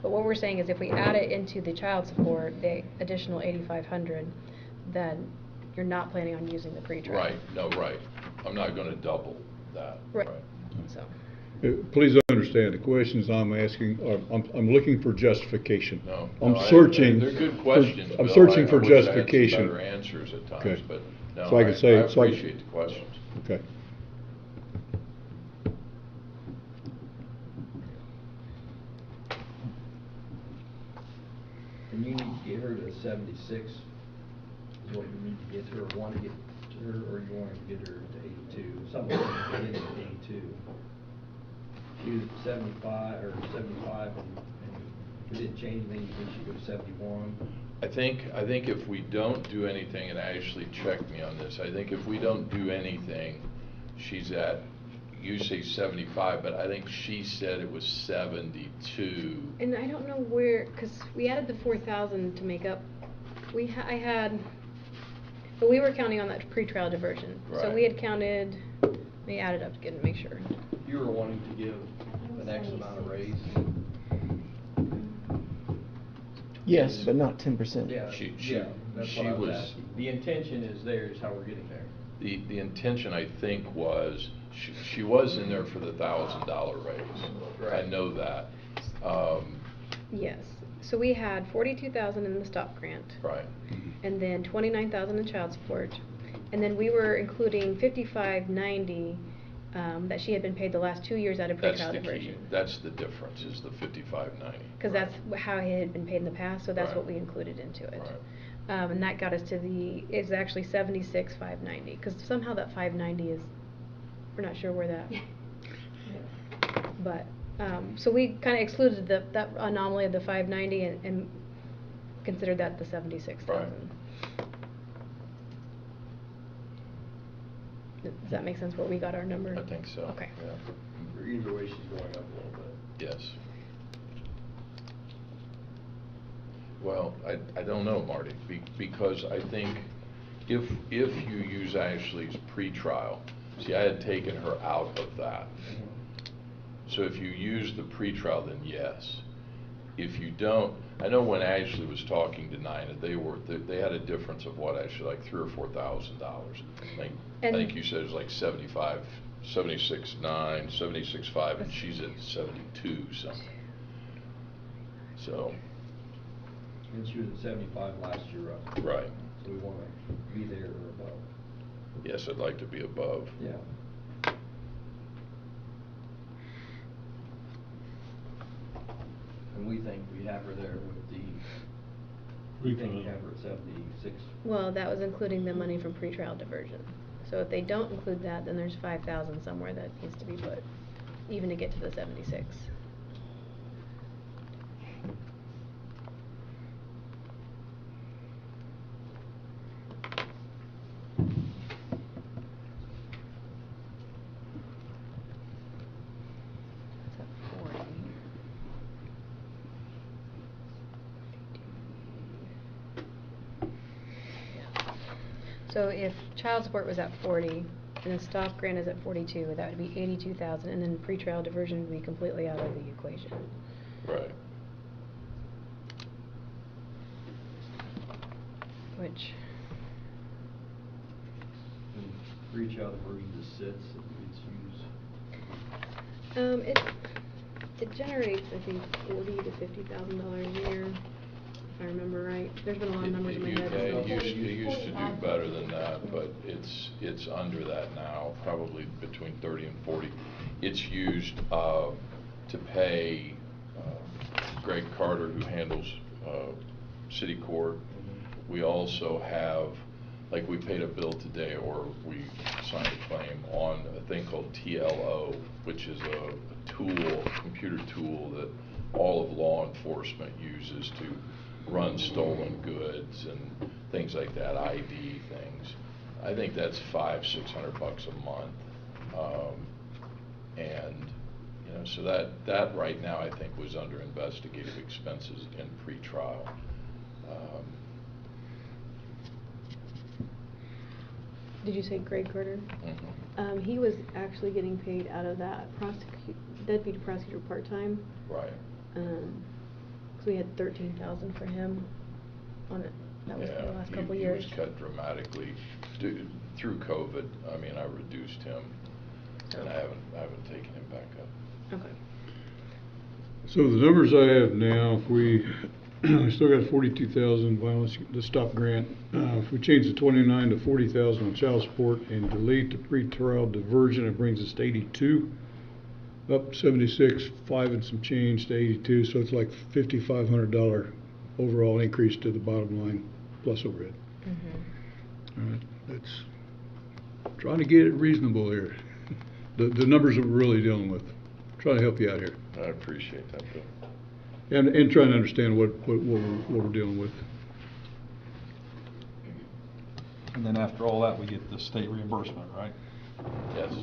Speaker 2: But what we're saying is if we add it into the child support, the additional 8,500, then you're not planning on using the pretrial.
Speaker 9: Right, no, right. I'm not gonna double that.
Speaker 2: Right. So.
Speaker 4: Please understand, the questions I'm asking, I'm looking for justification.
Speaker 9: No,
Speaker 4: I'm
Speaker 9: no,
Speaker 4: searching.
Speaker 9: They're good questions,
Speaker 4: I'm
Speaker 9: Bill.
Speaker 4: searching
Speaker 9: I
Speaker 4: for
Speaker 9: wish I had some
Speaker 4: justification.
Speaker 9: better answers at times,
Speaker 4: Okay.
Speaker 9: but no,
Speaker 4: So I can say-
Speaker 9: I
Speaker 4: so I-
Speaker 9: appreciate the questions.
Speaker 4: Okay.
Speaker 8: And you need to get her to 76, is what you need to get her, or want to get to her, or you want to get her to 82, something like that, get her to 82. She was 75, and we didn't change anything, you think she go to 71?
Speaker 9: I think if we don't do anything, and Ashley checked me on this, I think if we don't do anything, she's at, you say 75, but I think she said it was 72.
Speaker 2: And I don't know where, because we added the 4,000 to make up, I had, but we were counting on that pretrial diversion. So
Speaker 9: Right.
Speaker 2: we had counted, let me add it up again to make sure.
Speaker 8: You were wanting to give an X amount of raise?
Speaker 1: Yes, but not 10%.
Speaker 8: Yeah,
Speaker 9: She-
Speaker 8: yeah, that's
Speaker 9: she
Speaker 8: what I was
Speaker 9: was-
Speaker 8: asking. The intention is there, is how we're getting there.
Speaker 9: The intention, I think, was, she was in there for the $1,000 raise. I
Speaker 8: Right.
Speaker 9: know that.
Speaker 2: Yes, so we had 42,000 in the stop grant.
Speaker 9: Right.
Speaker 2: And then 29,000 in child support. And then we were including 5590 that she had been paid the last 2 years out of
Speaker 9: That's
Speaker 2: pretrial
Speaker 9: the key.
Speaker 2: diversion.
Speaker 9: That's the difference, is the 5590.
Speaker 2: Because that's how it had been paid in the past, so that's
Speaker 9: Right.
Speaker 2: what we included into it.
Speaker 9: Right.
Speaker 2: And that got us to it's actually 76,590, because somehow that 590 is, we're not sure where that. But, so we kind of excluded that anomaly of the 590 and considered that the 76,000. Does that make sense where we got our number?
Speaker 9: I think so.
Speaker 2: Okay.
Speaker 9: Yeah.
Speaker 8: Either way, she's going up a little bit.
Speaker 9: Yes. Well, I don't know, Marty, because I think if you use Ashley's pretrial, see, I had taken her out of that. So if you use the pretrial, then yes. If you don't, I know when Ashley was talking to Nina, they had a difference of what, Ashley, like $3,000 or $4,000. I think you said it was like 75, 76.9, 76.5, and she's at 72 something. So.
Speaker 8: And she was at 75 last year, roughly.
Speaker 9: Right.
Speaker 8: So we want to be there or above.
Speaker 9: Yes, I'd like to be above.
Speaker 8: Yeah. And we think we have her there with we think we have her at 76.
Speaker 2: Well, that was including the money from pretrial diversion. So if they don't include that, then there's 5,000 somewhere that needs to be put, even to get to the 76. That's at 40. So if child support was at 40, and the stop grant is at 42, that would be 82,000, and then pretrial diversion would be completely out of the equation.
Speaker 9: Right.
Speaker 2: Which,
Speaker 8: Reach out version just sits, it's used.
Speaker 2: it generates, I think, $40,000 to $50,000 a year, if I remember right. There's been a lot of numbers in my head.
Speaker 9: It used to do better than that, but it's under that now, probably between 30 and 40. It's used to pay Greg Carter, who handles city court. We also have, like, we paid a bill today, or we signed a claim on a thing called TLO, which is a tool, computer tool that all of law enforcement uses to run stolen goods and things like that, ID things. I think that's $500-600 a month. And, you know, so that right now I think was under investigative expenses in pretrial.
Speaker 2: Did you say Greg Carter?
Speaker 9: Mhm.
Speaker 2: He was actually getting paid out of that deputy prosecutor part-time.
Speaker 9: Right.
Speaker 2: So we had 13,000 for him on it. That was for the last couple
Speaker 9: he
Speaker 2: years.
Speaker 9: was cut dramatically through COVID. I mean, I reduced him, and I haven't taken him back up.
Speaker 2: Okay.
Speaker 4: So the numbers I have now, if we still got 42,000 violence to stop grant. If we change the 29 to 40,000 on child support and delete the pretrial diversion, it brings us to 82. Up 76, 5 and some change to 82. So it's like $5,500 overall increase to the bottom line plus overhead. All right, that's trying to get it reasonable here. The numbers that we're really dealing with. Trying to help you out here.
Speaker 9: I appreciate that, Bill.
Speaker 4: And trying to understand what we're dealing with.
Speaker 5: And then after all that, we get the state reimbursement, right?
Speaker 9: Yes.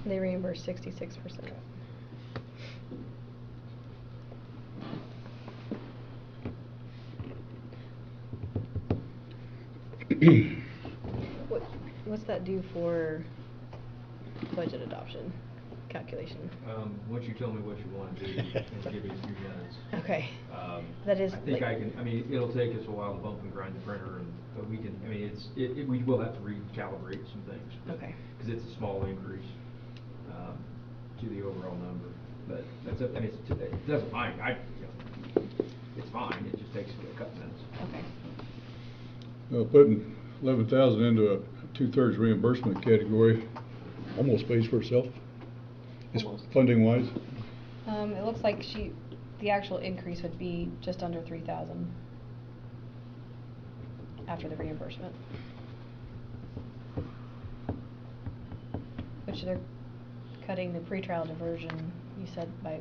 Speaker 2: They reimburse 66%. What's that do for budget adoption calculation?
Speaker 8: Once you tell me what you want to do, and give me a few minutes.
Speaker 2: Okay.
Speaker 8: That is. I think I can. I mean, it'll take us a while to bump and grind the printer, but we can. I mean, we will have to recalibrate some things.
Speaker 2: Okay.
Speaker 8: Because it's a small increase to the overall number, but that's. I mean, it doesn't mind. It's fine. It just takes a couple minutes.
Speaker 2: Okay.
Speaker 4: Well, putting 11,000 into a 2/3 reimbursement category almost pays for itself. Funding wise.
Speaker 2: It looks like the actual increase would be just under 3,000 after the reimbursement. Which they're cutting the pretrial diversion, you said, by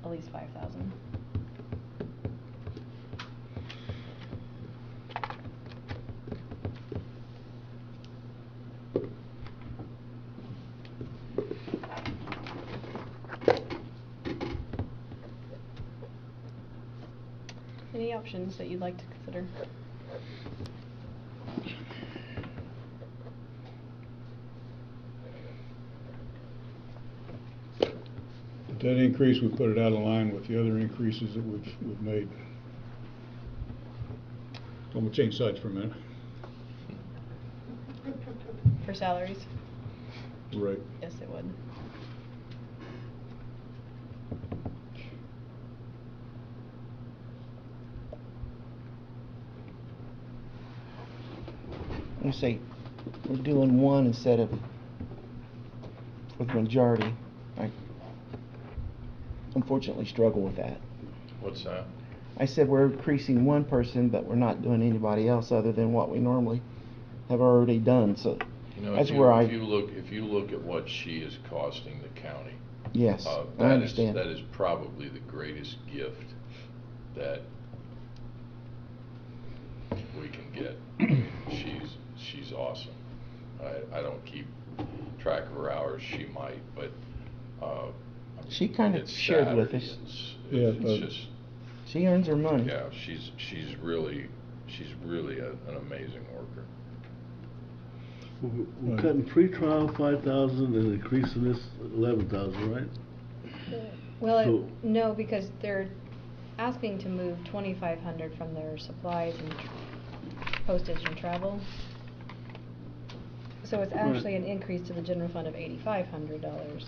Speaker 2: at least 5,000. Any options that you'd like to consider?
Speaker 4: With that increase, we put it out of line with the other increases that we've made. So I'm gonna change sides for a minute.
Speaker 2: For salaries?
Speaker 4: Right.
Speaker 2: Yes, it would.
Speaker 1: You say we're doing one instead of with majority. I unfortunately struggle with that.
Speaker 9: What's that?
Speaker 1: I said we're increasing one person, but we're not doing anybody else other than what we normally have already done. So
Speaker 9: You know,
Speaker 1: that's
Speaker 9: if you,
Speaker 1: where
Speaker 9: if you look at what she is costing the county,
Speaker 1: yes, I
Speaker 9: that
Speaker 1: understand.
Speaker 9: is probably the greatest gift that we can get. She's awesome. I don't keep track of her hours. She might, but
Speaker 1: she kind of
Speaker 9: it's
Speaker 1: shared with
Speaker 9: Saturday.
Speaker 1: us.
Speaker 9: It's just.
Speaker 1: She earns her money.
Speaker 9: Yeah, she's really an amazing worker.
Speaker 3: We're cutting pretrial 5,000 and increasing this 11,000, right?
Speaker 2: Well, no, because they're asking to move 2,500 from their supplies and postage and travel. So it's actually an increase to the general fund of $8,500.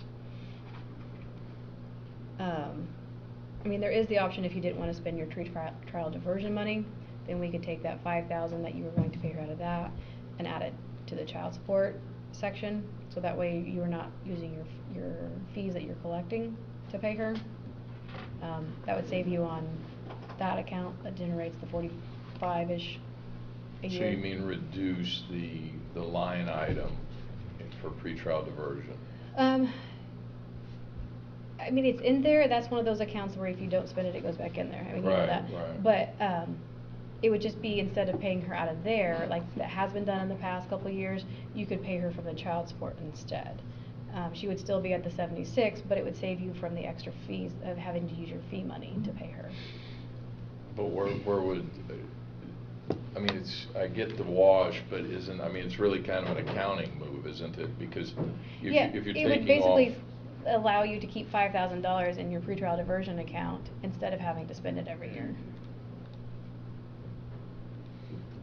Speaker 2: I mean, there is the option if you didn't want to spend your trial diversion money, then we could take that 5,000 that you were going to pay her out of that and add it to the child support section. So that way you are not using your fees that you're collecting to pay her. That would save you on that account that generates the 45-ish a year.
Speaker 9: So you mean reduce the line item for pretrial diversion?
Speaker 2: I mean, it's in there, that's one of those accounts where if you don't spend it, it goes back in there, I mean, you know
Speaker 9: Right,
Speaker 2: that.
Speaker 9: right.
Speaker 2: But, it would just be, instead of paying her out of there, like that has been done in the past couple of years, you could pay her from the child support instead. She would still be at the 76, but it would save you from the extra fees of having to use your fee money to pay her.
Speaker 9: But where would, I mean, I get the wash, but isn't, I mean, it's really kind of an accounting move, isn't it? Because if
Speaker 2: Yeah,
Speaker 9: you're
Speaker 2: it would
Speaker 9: taking off.
Speaker 2: basically allow you to keep $5,000 in your pretrial diversion account instead of having to spend it every year.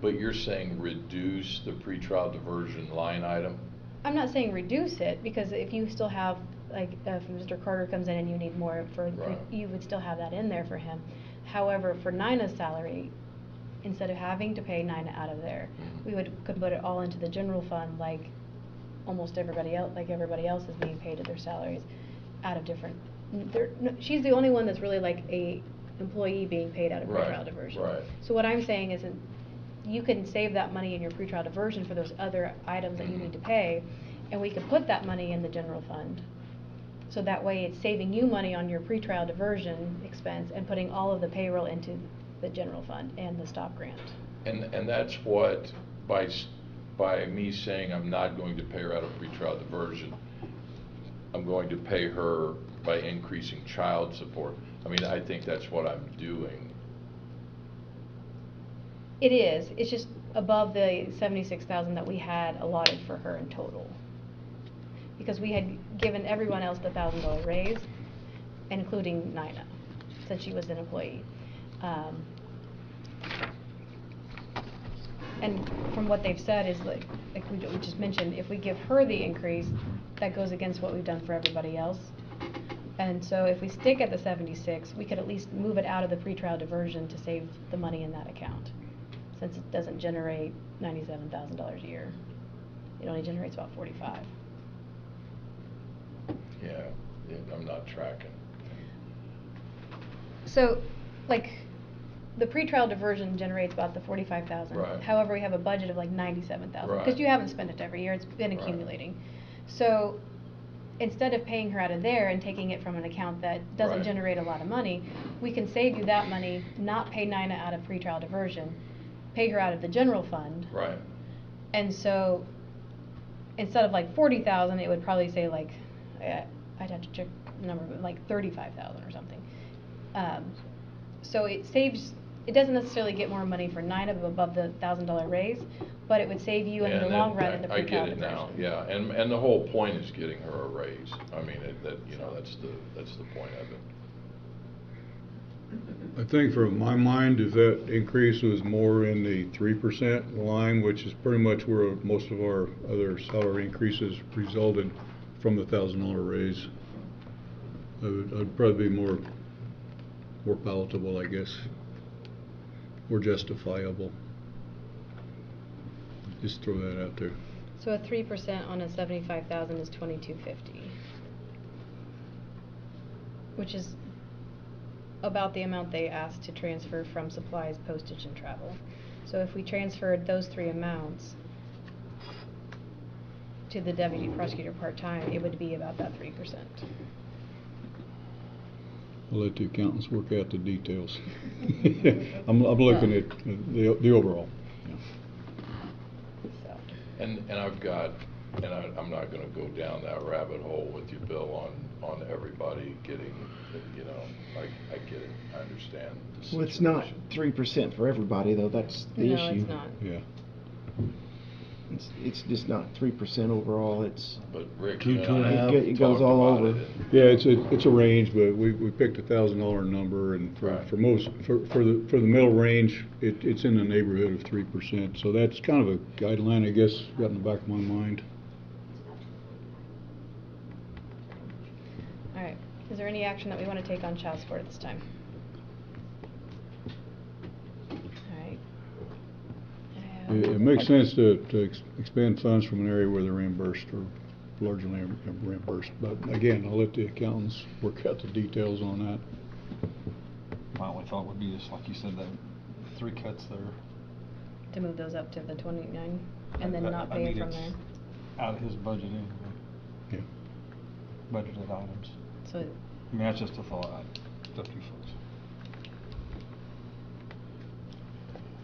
Speaker 9: But you're saying reduce the pretrial diversion line item?
Speaker 2: I'm not saying reduce it, because if you still have, like, if Mr. Carter comes in and you need more for,
Speaker 9: Right.
Speaker 2: you would still have that in there for him. However, for Nina's salary, instead of having to pay Nina out of there, we could put it all into the general fund, like almost everybody else, like everybody else is being paid their salaries out of different, she's the only one that's really like a employee being paid out of
Speaker 9: Right,
Speaker 2: pretrial diversion.
Speaker 9: right.
Speaker 2: So what I'm saying is, you can save that money in your pretrial diversion for those other items that you need to pay, and we could put that money in the general fund. So that way it's saving you money on your pretrial diversion expense and putting all of the payroll into the general fund and the stop grant.
Speaker 9: And that's what, by me saying I'm not going to pay her out of pretrial diversion, I'm going to pay her by increasing child support. I mean, I think that's what I'm doing.
Speaker 2: It is, it's just above the 76,000 that we had allotted for her in total. Because we had given everyone else the $1,000 raise, including Nina, since she was an employee. And from what they've said is, like we just mentioned, if we give her the increase, that goes against what we've done for everybody else. And so if we stick at the 76, we could at least move it out of the pretrial diversion to save the money in that account, since it doesn't generate $97,000 a year. It only generates about 45.
Speaker 9: Yeah, I'm not tracking.
Speaker 2: So, like, the pretrial diversion generates about the 45,000.
Speaker 9: Right.
Speaker 2: However, we have a budget of like 97,000
Speaker 9: Right.
Speaker 2: because you haven't spent it every year. It's been
Speaker 9: Right.
Speaker 2: accumulating. So, instead of paying her out of there and taking it from an account that doesn't
Speaker 9: Right.
Speaker 2: generate a lot of money, we can save you that money, not pay Nina out of pretrial diversion, pay her out of the general fund.
Speaker 9: Right.
Speaker 2: And so, instead of like 40,000, it would probably say like, I'd have to check the number, but like 35,000 or something. So it saves, it doesn't necessarily get more money for Nina above the $1,000 raise, but it would save you in
Speaker 9: Yeah,
Speaker 2: the
Speaker 9: and
Speaker 2: long
Speaker 9: that-
Speaker 2: run in the
Speaker 9: I
Speaker 2: pretrial
Speaker 9: get it
Speaker 2: diversion.
Speaker 9: now, yeah, and the whole point is getting her a raise. I mean, that's the point of it.
Speaker 4: I think from my mind, if that increase was more in the 3% line, which is pretty much where most of our other salary increases resulted from the $1,000 raise, I'd probably be more palatable, I guess, more justifiable. Just throw that out there.
Speaker 2: So a 3% on a 75,000 is $2,250, which is about the amount they asked to transfer from supplies, postage, and travel. So if we transferred those three amounts to the deputy prosecutor part-time, it would be about that 3%.
Speaker 4: I'll let the accountants work out the details. I'm looking at the overall.
Speaker 2: So.
Speaker 9: And I've got, and I'm not gonna go down that rabbit hole with you, Bill, on everybody getting, I get it, I understand the
Speaker 1: Well, it's not
Speaker 9: situation.
Speaker 1: 3% for everybody, though, that's the issue.
Speaker 2: No, it's not.
Speaker 4: Yeah.
Speaker 1: It's just not 3% overall, it's,
Speaker 9: But Rick,
Speaker 3: Two,
Speaker 9: you
Speaker 3: two and a
Speaker 9: and I
Speaker 3: half.
Speaker 1: It goes
Speaker 9: talked
Speaker 1: all
Speaker 9: about
Speaker 1: over.
Speaker 9: it.
Speaker 4: Yeah, it's a range, but we picked $1,000 number, and for
Speaker 9: Right.
Speaker 4: most, for the middle range, it's in the neighborhood of 3%. So that's kind of a guideline, I guess, got in the back of my mind.
Speaker 2: All right. Is there any action that we want to take on child support at this time? All right.
Speaker 4: It makes sense to expend funds from an area where they're reimbursed or largely reimbursed. But again, I'll let the accountants work out the details on that.
Speaker 5: My only thought would be just like you said, that 3 cuts there.
Speaker 2: To move those up to the 29 and then
Speaker 5: That-
Speaker 2: not
Speaker 5: I
Speaker 2: pay it
Speaker 5: mean,
Speaker 2: from
Speaker 5: it's
Speaker 2: there.
Speaker 5: Out of his budget anyway,
Speaker 4: Yeah.
Speaker 5: budgeted items.
Speaker 2: So
Speaker 5: mean, that's just a thought, it's up to you folks.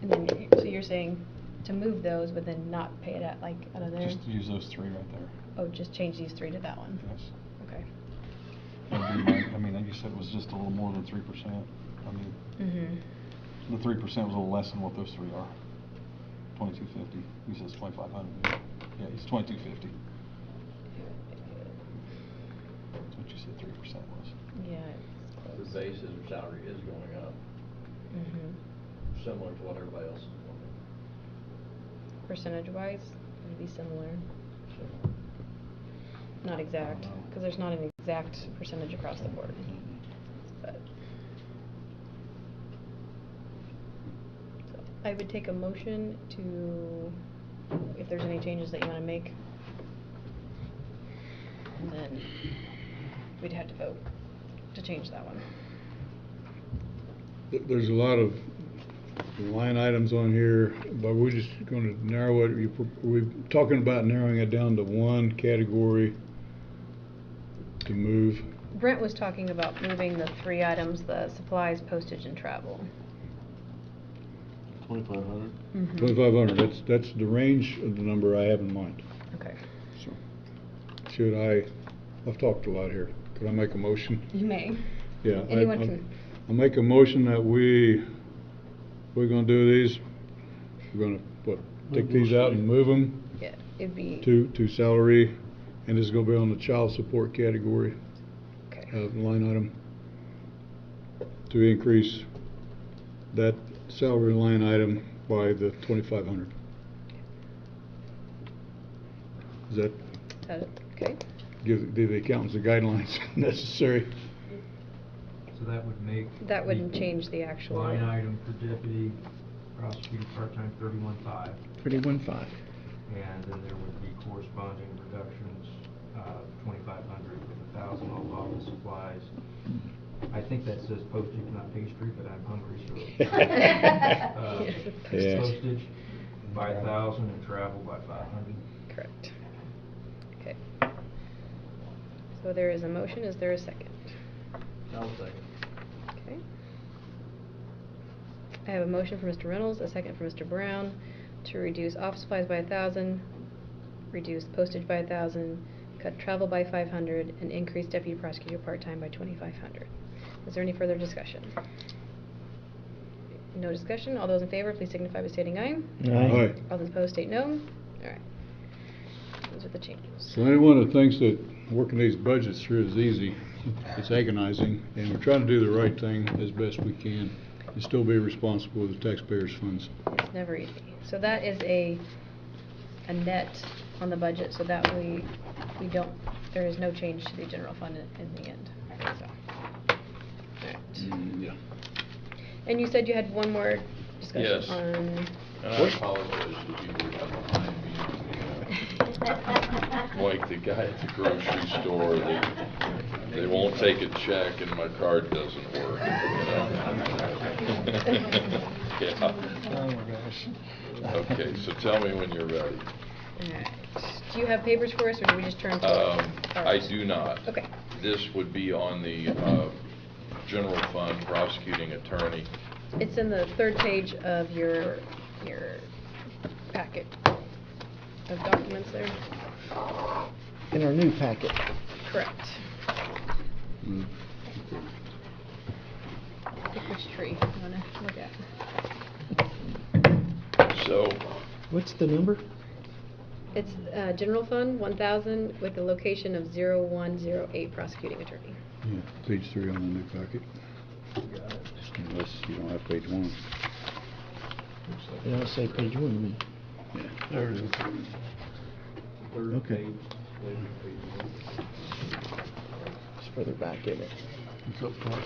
Speaker 2: And then, so you're saying to move those, but then not pay it out of there?
Speaker 5: Just use those three right there.
Speaker 2: Oh, just change these three to that one?
Speaker 5: Yes.
Speaker 2: Okay.
Speaker 5: I mean, like you said, it was just a little more than 3%. I mean,
Speaker 2: Mm-hmm.
Speaker 5: the 3% was a little less than what those three are. 2250. He says 2500. Yeah, it's 2250. That's what you said 3% was.
Speaker 2: Yeah, it's
Speaker 11: The
Speaker 2: close.
Speaker 11: base of salary is going up,
Speaker 2: Mm-hmm.
Speaker 11: similar to what everybody else is going.
Speaker 2: Percentage-wise, it'd be similar.
Speaker 11: So,
Speaker 2: Not exact, because there's not an exact percentage across the board. But so I would take a motion to, if there's any changes that you want to make, and then we'd have to vote to change that one.
Speaker 4: There's a lot of line items on here, but we're just gonna narrow it. We're talking about narrowing it down to one category to move.
Speaker 2: Brent was talking about moving the three items, the supplies, postage, and travel.
Speaker 3: 2,500.
Speaker 2: Mhm.
Speaker 4: 2,500, that's the range of the number I have in mind.
Speaker 2: Okay.
Speaker 4: So, I've talked a lot here. Could I make a motion?
Speaker 2: You may.
Speaker 4: Yeah.
Speaker 2: Anyone can.
Speaker 4: I'll make a motion that we're gonna do these. We're gonna, take these out and move them
Speaker 2: Yeah, it'd be.
Speaker 4: to salary, and this is gonna be on the child support category,
Speaker 2: Okay.
Speaker 4: line item, to increase that salary line item by the 2,500. Is that,
Speaker 2: Okay.
Speaker 4: give the accountants the guidelines necessary?
Speaker 8: So that would make.
Speaker 2: That wouldn't
Speaker 8: the
Speaker 2: change the actual.
Speaker 8: Line item for deputy prosecutor part-time 31.5.
Speaker 1: 31.5.
Speaker 8: And then there would be corresponding reductions, 2,500 with 1,000 off office supplies. I think that says postage, not pastry, but I'm hungry, so.
Speaker 2: Yes, it's
Speaker 4: Yeah.
Speaker 8: Postage by 1,000 and travel by 500.
Speaker 2: Correct. Okay. So there is a motion. Is there a second?
Speaker 11: I'll second.
Speaker 2: Okay. I have a motion for Mr. Reynolds, a second for Mr. Brown, to reduce office supplies by 1,000, reduce postage by 1,000, cut travel by 500, and increase deputy prosecutor part-time by 2,500. Is there any further discussion? No discussion. All those in favor, please signify by stating aye.
Speaker 4: Aye.
Speaker 2: All those opposed, state no. All right. Those are the changes.
Speaker 4: So anyone that thinks that working these budgets through is easy, it's agonizing, and we're trying to do the right thing as best we can and still be responsible with the taxpayers' funds.
Speaker 2: It's never easy. So that is a net on the budget, so that there is no change to the general fund in the end. So. All right.
Speaker 4: Yeah.
Speaker 2: And you said you had one more discussion
Speaker 9: Yes.
Speaker 2: on.
Speaker 9: And I apologize to people who got behind me. Like the guy at the grocery store, they won't take a check and my card doesn't work, you know? Yeah.
Speaker 5: Oh my gosh.
Speaker 9: Okay, so tell me when you're ready.
Speaker 2: All right. Do you have papers for us, or do we just turn to?
Speaker 9: I do not.
Speaker 2: Okay.
Speaker 9: This would be on the general fund prosecuting attorney.
Speaker 2: It's in the third page of your packet of documents there.
Speaker 1: In our new packet.
Speaker 2: Correct.
Speaker 4: Mm.
Speaker 2: Pick which tree you want to look at.
Speaker 9: So,
Speaker 1: What's the number?
Speaker 2: It's general fund 1,000 with the location of 0108 prosecuting attorney.
Speaker 4: Yeah, page 3 on the new packet. Unless you don't have page 1.
Speaker 1: It don't say page 1 to me.
Speaker 4: Yeah.
Speaker 3: There it is.
Speaker 11: Third
Speaker 1: Okay.
Speaker 11: page, later page.
Speaker 1: It's further back, isn't it?
Speaker 3: It's up front.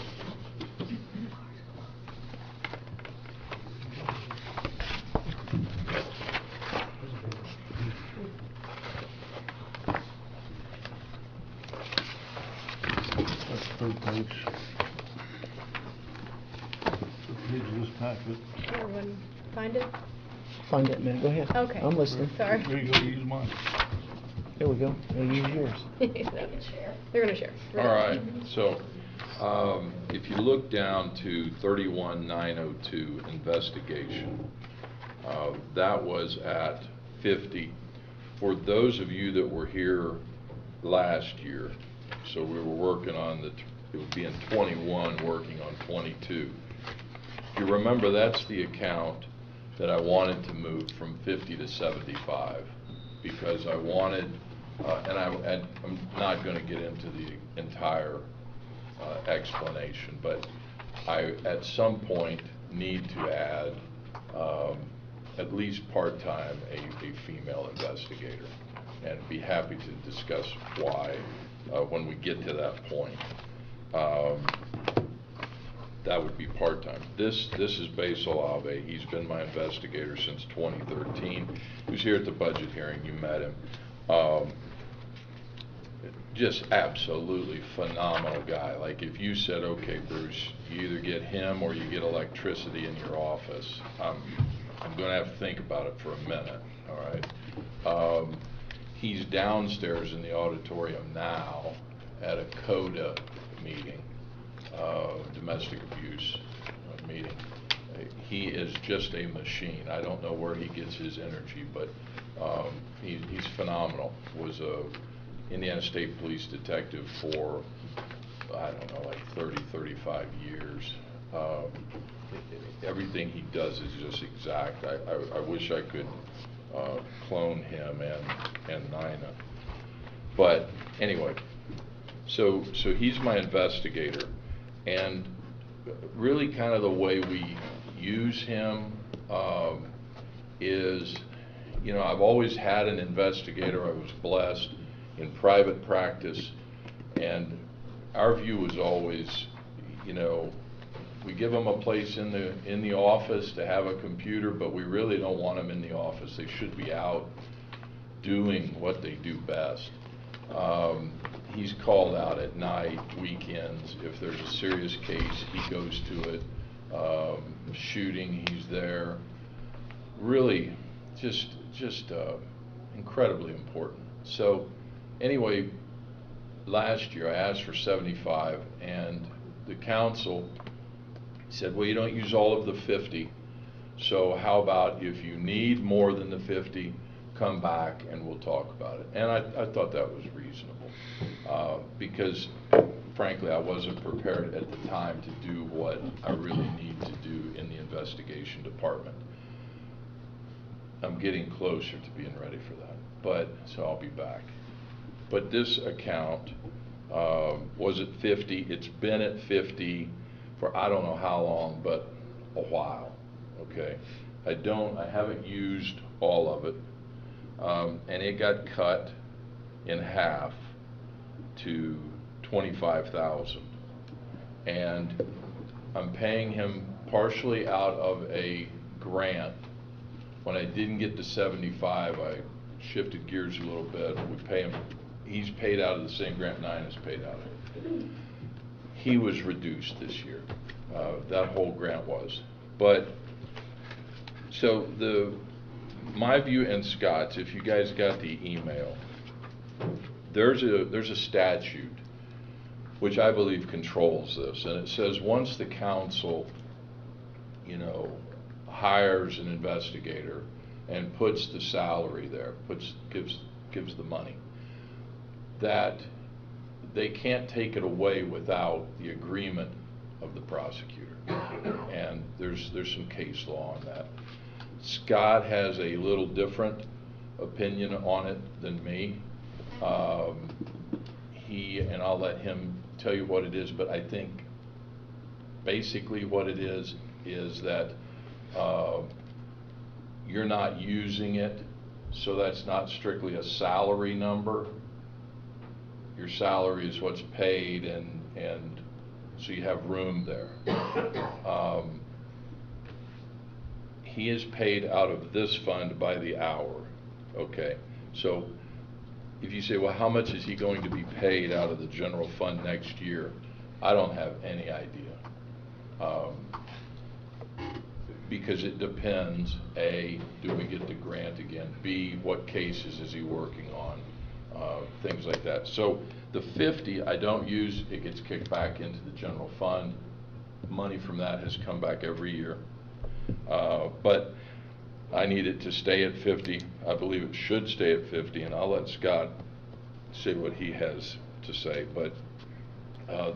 Speaker 3: That's the third page. Page of this packet.
Speaker 2: Everyone find it?
Speaker 1: Find it, man. Go ahead.
Speaker 2: Okay.
Speaker 1: I'm listening.
Speaker 2: Sorry.
Speaker 3: There you go, use mine.
Speaker 1: There we go. We'll use yours.
Speaker 2: They're going to share.
Speaker 9: all right, so If you look down to 31902 investigation, that was at 50. For those of you that were here last year, so we were working on it would be in 21, working on 22. If you remember, that's the account that I wanted to move from 50 to 75, because I wanted, and I'm not going to get into the entire explanation, but I at some point need to add at least part-time a female investigator, and be happy to discuss why when we get to that point. That would be part-time. This is Basil Ave. He's been my investigator since 2013. He was here at the budget hearing. You met him. Just absolutely phenomenal guy. Like, if you said, okay, Bruce, you either get him or you get electricity in your office, I'm going to have to think about it for a minute. All right. He's downstairs in the auditorium now at a CODA meeting, domestic abuse meeting. He is just a machine. I don't know where he gets his energy, but he's phenomenal. Was a Indiana State Police detective for, I don't know, like 30, 35 years. Everything he does is just exact. I wish I could clone him and Nina. But anyway, so he's my investigator, and really kind of the way we use him is, you know, I've always had an investigator. I was blessed in private practice, and our view was always, you know, we give them a place in the office to have a computer, but we really don't want them in the office. They should be out doing what they do best. He's called out at night, weekends. If there's a serious case, he goes to it. Shooting, he's there. Really, just incredibly important. So anyway, last year I asked for 75, and the council said, well, you don't use all of the 50, so how about if you need more than the 50, come back and we'll talk about it. And I thought that was reasonable, because frankly I wasn't prepared at the time to do what I really need to do in the investigation department. I'm getting closer to being ready for that, but so I'll be back. But this account was at 50. It's been at 50 for I don't know how long, but a while. Okay, I haven't used all of it, and it got cut in half to 25,000, and I'm paying him partially out of a grant. When I didn't get to 75, I shifted gears a little bit. We pay him. He's paid out of the same grant Nina's paid out of. He was reduced this year. That whole grant was. But so my view, and Scott's, if you guys got the email, there's a statute which I believe controls this, and it says once the council, you know, hires an investigator and puts the salary there, gives the money, that they can't take it away without the agreement of the prosecutor. And there's some case law on that. Scott has a little different opinion on it than me. And I'll let him tell you what it is, but I think basically what it is that you're not using it, so that's not strictly a salary number. Your salary is what's paid, and so you have room there. He is paid out of this fund by the hour. Okay, so if you say, well, how much is he going to be paid out of the general fund next year? I don't have any idea. Because it depends, A, do we get the grant again? B, what cases is he working on? Things like that. So The 50 I don't use, it gets kicked back into the general fund. Money from that has come back every year. But I need it to stay at 50. I believe it should stay at 50, and I'll let Scott say what he has to say. But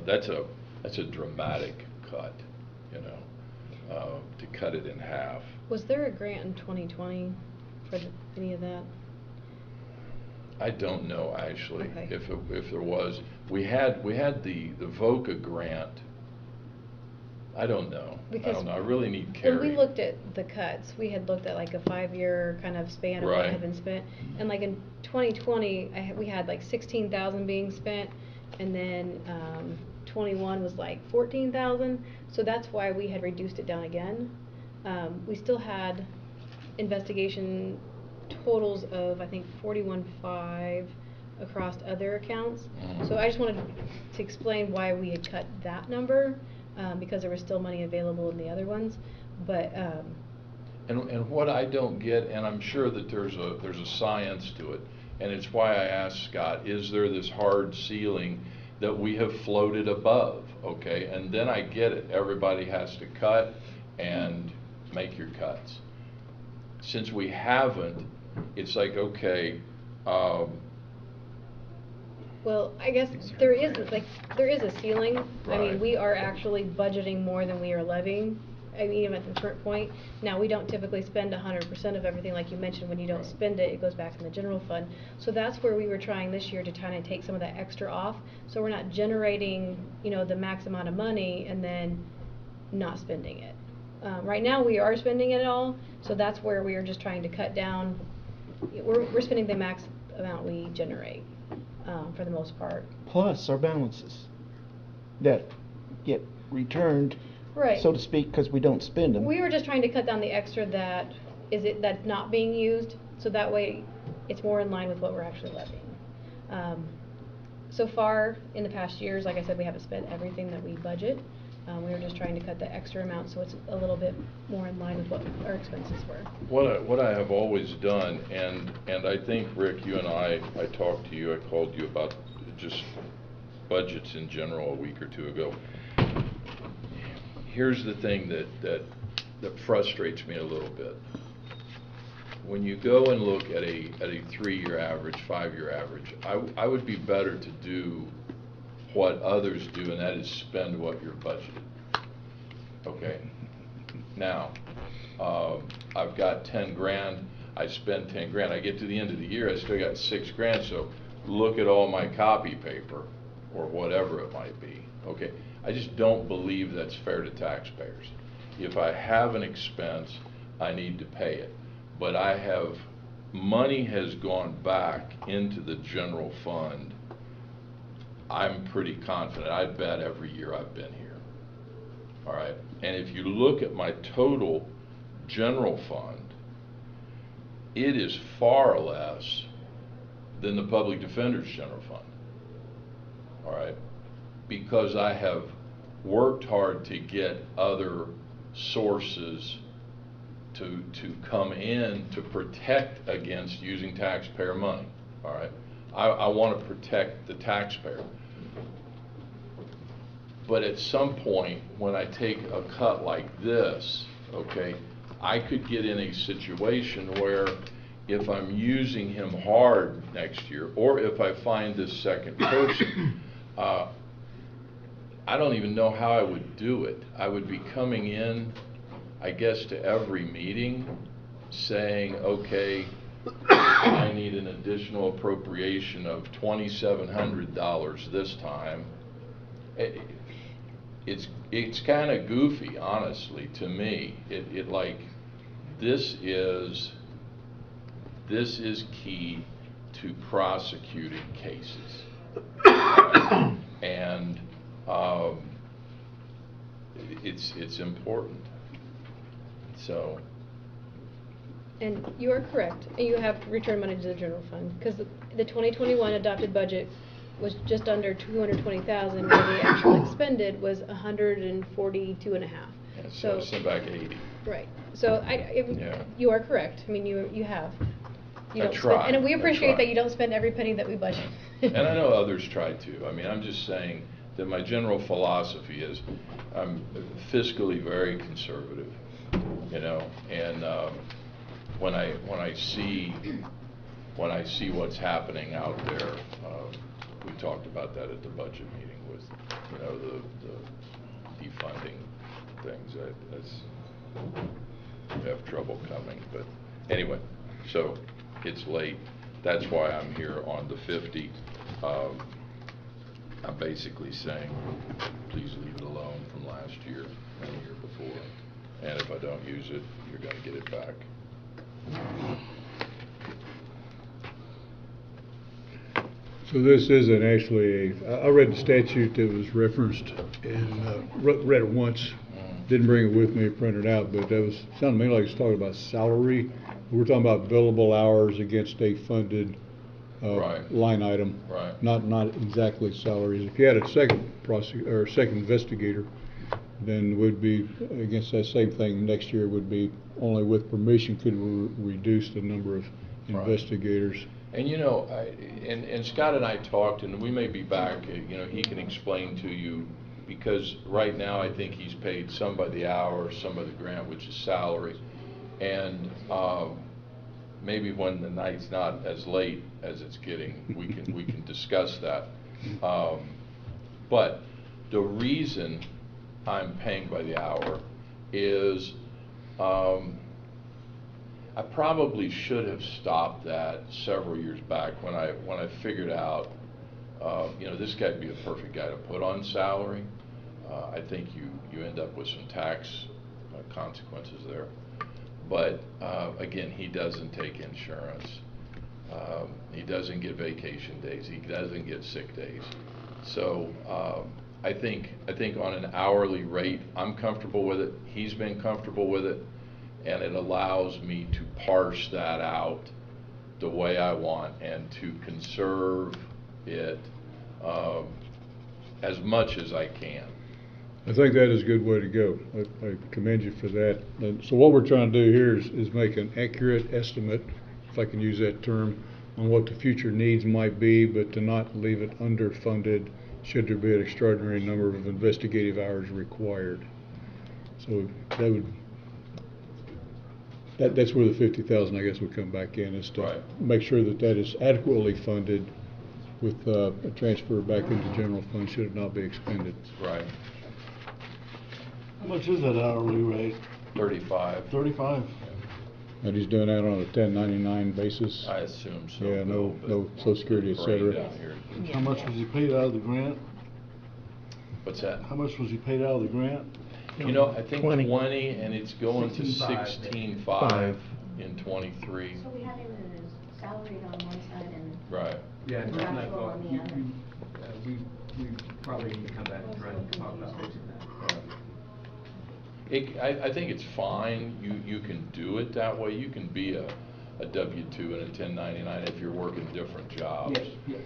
Speaker 9: that's a dramatic cut, you know, to cut it in half.
Speaker 2: Was there a grant in 2020 for any of that?
Speaker 9: I don't know actually.
Speaker 2: Okay.
Speaker 9: If there was, we had the VOCA grant. I don't know.
Speaker 2: Because
Speaker 9: I don't know. I really need Carrie.
Speaker 2: when we looked at the cuts, we had looked at like a 5-year kind of span of what
Speaker 9: Right.
Speaker 2: had been spent, and like in 2020, we had like 16,000 being spent, and then 21 was like 14,000. So that's why we had reduced it down again. We still had investigation totals of I think 41.5 across other accounts.
Speaker 9: Mhm.
Speaker 2: So I just wanted to explain why we had cut that number, because there was still money available in the other ones. But
Speaker 9: And what I don't get, and I'm sure that there's a science to it, and it's why I asked Scott, is there this hard ceiling that we have floated above, okay? And then I get it, everybody has to cut and make your cuts. Since we haven't, it's like, okay,
Speaker 2: well, I guess there is a ceiling. I mean,
Speaker 9: Right.
Speaker 2: we are actually budgeting more than we are levying. I mean, even at the current point. Now, we don't typically spend 100% of everything, like you mentioned. When you don't spend it, it goes back in the general fund. So that's where we were trying this year to kind of take some of that extra off. So we're not generating, you know, the max amount of money and then not spending it. Right now, we are spending it all. So that's where we are just trying to cut down. We're spending the max amount we generate, for the most part.
Speaker 1: Plus our balances that get returned,
Speaker 2: Right.
Speaker 1: so to speak, because we don't spend them.
Speaker 2: We were just trying to cut down the extra that's not being used, so that way it's more in line with what we're actually levying. So far, in the past years, like I said, we haven't spent everything that we budget. We were just trying to cut the extra amount so it's a little bit more in line with what our expenses were.
Speaker 9: what I have always done, and I think, Rick, you and I talked to you, I called you about just budgets in general a week or two ago. Here's the thing that frustrates me a little bit. When you go and look at a 3-year average, 5-year average, I would be better to do what others do, and that is spend what you're budgeted. Okay. Now, I've got 10 grand. I spend 10 grand. I get to the end of the year, I still got 6 grand. So look at all my copy paper, or whatever it might be. Okay. I just don't believe that's fair to taxpayers. If I have an expense, I need to pay it. But money has gone back into the general fund. I'm pretty confident. I bet every year I've been here. All right. And if you look at my total general fund, it is far less than the public defender's general fund. All right. Because I have worked hard to get other sources to come in to protect against using taxpayer money. All right. I want to protect the taxpayer. But at some point, when I take a cut like this, okay, I could get in a situation where if I'm using him hard next year, or if I find this second person, I don't even know how I would do it. I would be coming in, I guess, to every meeting saying, okay, I need an additional appropriation of $2,700 this time. It's kind of goofy, honestly, to me. This is key to prosecuting cases. And it's important. So.
Speaker 2: And you are correct. You have returned money to the general fund, because the 2021 adopted budget was just under 220,000, where the actual expended was 142.5.
Speaker 9: Yeah, so send back 80.
Speaker 2: Right. So
Speaker 9: Yeah.
Speaker 2: you are correct. I mean, you have. You
Speaker 9: I
Speaker 2: don't
Speaker 9: try,
Speaker 2: spend, and we
Speaker 9: I
Speaker 2: appreciate
Speaker 9: try.
Speaker 2: that you don't spend every penny that we budget.
Speaker 9: And I know others try to. I mean, I'm just saying that my general philosophy is I'm fiscally very conservative, you know, and when I see what's happening out there, we talked about that at the budget meeting with, you know, the defunding things. I have trouble coming, but anyway, so it's late. That's why I'm here on the 50. I'm basically saying, please leave it alone from last year and the year before. And if I don't use it, you're going to get it back.
Speaker 4: So this isn't actually I read the statute that was referenced and read it once. Didn't bring it with me, printed out, but that was sounded to me like it's talking about salary. We're talking about billable hours against a funded
Speaker 9: Right.
Speaker 4: line item.
Speaker 9: Right.
Speaker 4: Not exactly salaries. If you had a second prosecutor or second investigator, then would be against that same thing next year would be only with permission could we reduce the number of investigators.
Speaker 9: And you know, and Scott and I talked, and we may be back, you know, he can explain to you, because right now I think he's paid some by the hour, some by the grant, which is salary. And maybe when the night's not as late as it's getting, we can discuss that. But the reason I'm paying by the hour is I probably should have stopped that several years back when I figured out, you know, this guy'd be a perfect guy to put on salary. I think you end up with some tax consequences there. But again, he doesn't take insurance. He doesn't get vacation days. He doesn't get sick days. So I think on an hourly rate, I'm comfortable with it. He's been comfortable with it, and it allows me to parse that out the way I want and to conserve it as much as I can.
Speaker 4: I think that is a good way to go. I commend you for that. And so what we're trying to do here is make an accurate estimate, if I can use that term, on what the future needs might be, but to not leave it underfunded should there be an extraordinary number of investigative hours required. So that's where the 50,000 I guess would come back in, is to make sure that that is adequately funded with a transfer back into general fund should it not be expended.
Speaker 9: Right.
Speaker 3: How much is that hourly rate?
Speaker 9: 35.
Speaker 3: 35?
Speaker 4: And he's doing that on a 1099 basis?
Speaker 9: I assume so.
Speaker 4: Yeah, no Social Security, et
Speaker 9: Brain
Speaker 4: cetera.
Speaker 9: down here.
Speaker 3: How much was he paid out of the grant?
Speaker 9: What's that?
Speaker 3: How much was he paid out of the grant?
Speaker 9: You know, I think
Speaker 1: 20.
Speaker 9: 20, and it's going to 16.5 in 23.
Speaker 6: So we have him as salaried on one side and
Speaker 9: Right.
Speaker 8: Yeah, and I
Speaker 6: contractual
Speaker 8: thought
Speaker 6: on the
Speaker 8: we
Speaker 6: other.
Speaker 8: probably need to come back and try to talk about fixing that.
Speaker 9: I think it's fine. You can do it that way. You can be a W-2 and a 1099 if you're working different jobs.
Speaker 8: Yes.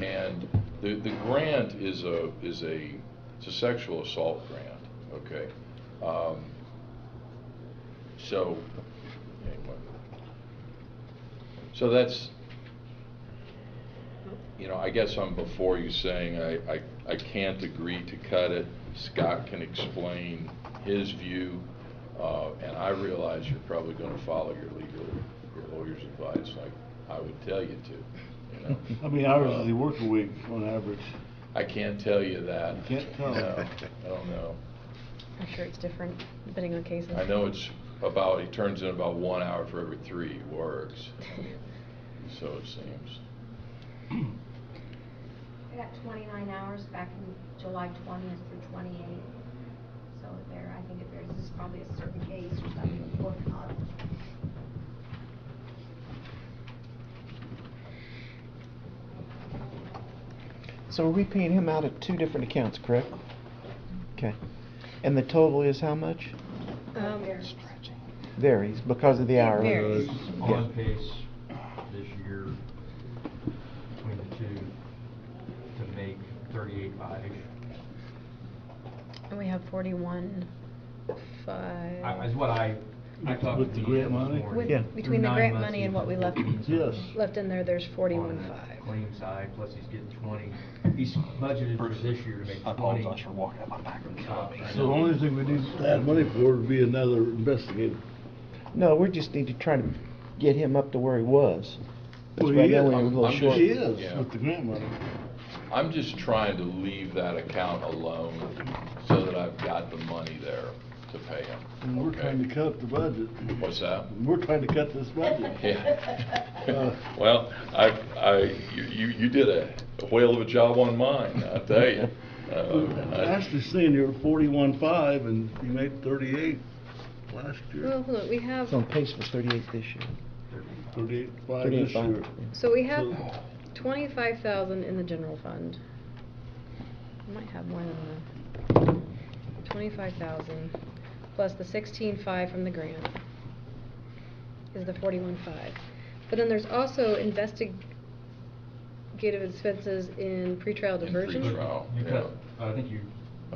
Speaker 9: And the grant is a sexual assault grant. Okay. So anyway. So that's, you know, I guess I'm before you saying I can't agree to cut it. Scott can explain his view, and I realize you're probably going to follow your lawyer's advice, like I would tell you to. You know?
Speaker 3: How many hours does he work a week on average?
Speaker 9: I can't tell you that.
Speaker 3: You can't tell.
Speaker 9: No, I don't know.
Speaker 2: I'm sure it's different depending on cases.
Speaker 9: I know it's about, he turns in about 1 hour for every 3 he works. So it seems.
Speaker 6: I got 29 hours back in July 20th through 28th. So there, I think it varies. This is probably a certain case or something we're working on.
Speaker 1: So are we paying him out of 2 different accounts, correct? Okay. And the total is how much? Varies because of the hour.
Speaker 2: varies.
Speaker 8: On pace this year between the two to make 38.5-ish.
Speaker 2: And we have 41.5.
Speaker 8: Is what I I talked
Speaker 3: With
Speaker 8: to
Speaker 3: the
Speaker 8: Dean
Speaker 3: grant
Speaker 8: this
Speaker 3: money?
Speaker 8: morning.
Speaker 1: Yeah.
Speaker 2: Between the
Speaker 8: Through 9
Speaker 2: grant
Speaker 8: months,
Speaker 2: money
Speaker 8: he's
Speaker 2: and what we left,
Speaker 8: been
Speaker 3: Yes.
Speaker 2: left in there, there's
Speaker 8: on
Speaker 2: 41.5.
Speaker 8: the claim side, plus he's getting 20. He's budgeted for this year to make 20.
Speaker 5: I apologize for walking out my back.
Speaker 3: So the only thing we need to add money for would be another investigator.
Speaker 1: No, we just need to try to get him up to where he was. That's
Speaker 3: Well,
Speaker 1: right
Speaker 3: he
Speaker 1: now
Speaker 3: is.
Speaker 1: we're a little
Speaker 9: I'm
Speaker 1: short.
Speaker 3: He is,
Speaker 9: Yeah.
Speaker 3: with the grant money.
Speaker 9: I'm just trying to leave that account alone so that I've got the money there to pay him.
Speaker 3: And we're
Speaker 9: okay?
Speaker 3: trying to cut the budget.
Speaker 9: What's that?
Speaker 3: We're trying to cut this budget.
Speaker 9: Yeah. Well, you did a whale of a job on mine, I tell you.
Speaker 3: Ashley's saying you're 41.5 and you made 38 last year.
Speaker 2: Well, hold on, we have,
Speaker 1: It's on pace for 38 this year.
Speaker 3: 38.5 this
Speaker 1: 38.5.
Speaker 3: year.
Speaker 2: so we have
Speaker 3: So-
Speaker 2: 25,000 in the general fund. I might have more than that. 25,000 plus the 16.5 from the grant is the 41.5. But then there's also investigative expenses in pretrial diversion.
Speaker 9: pretrial.
Speaker 8: You
Speaker 9: Yeah.
Speaker 8: cut, I think you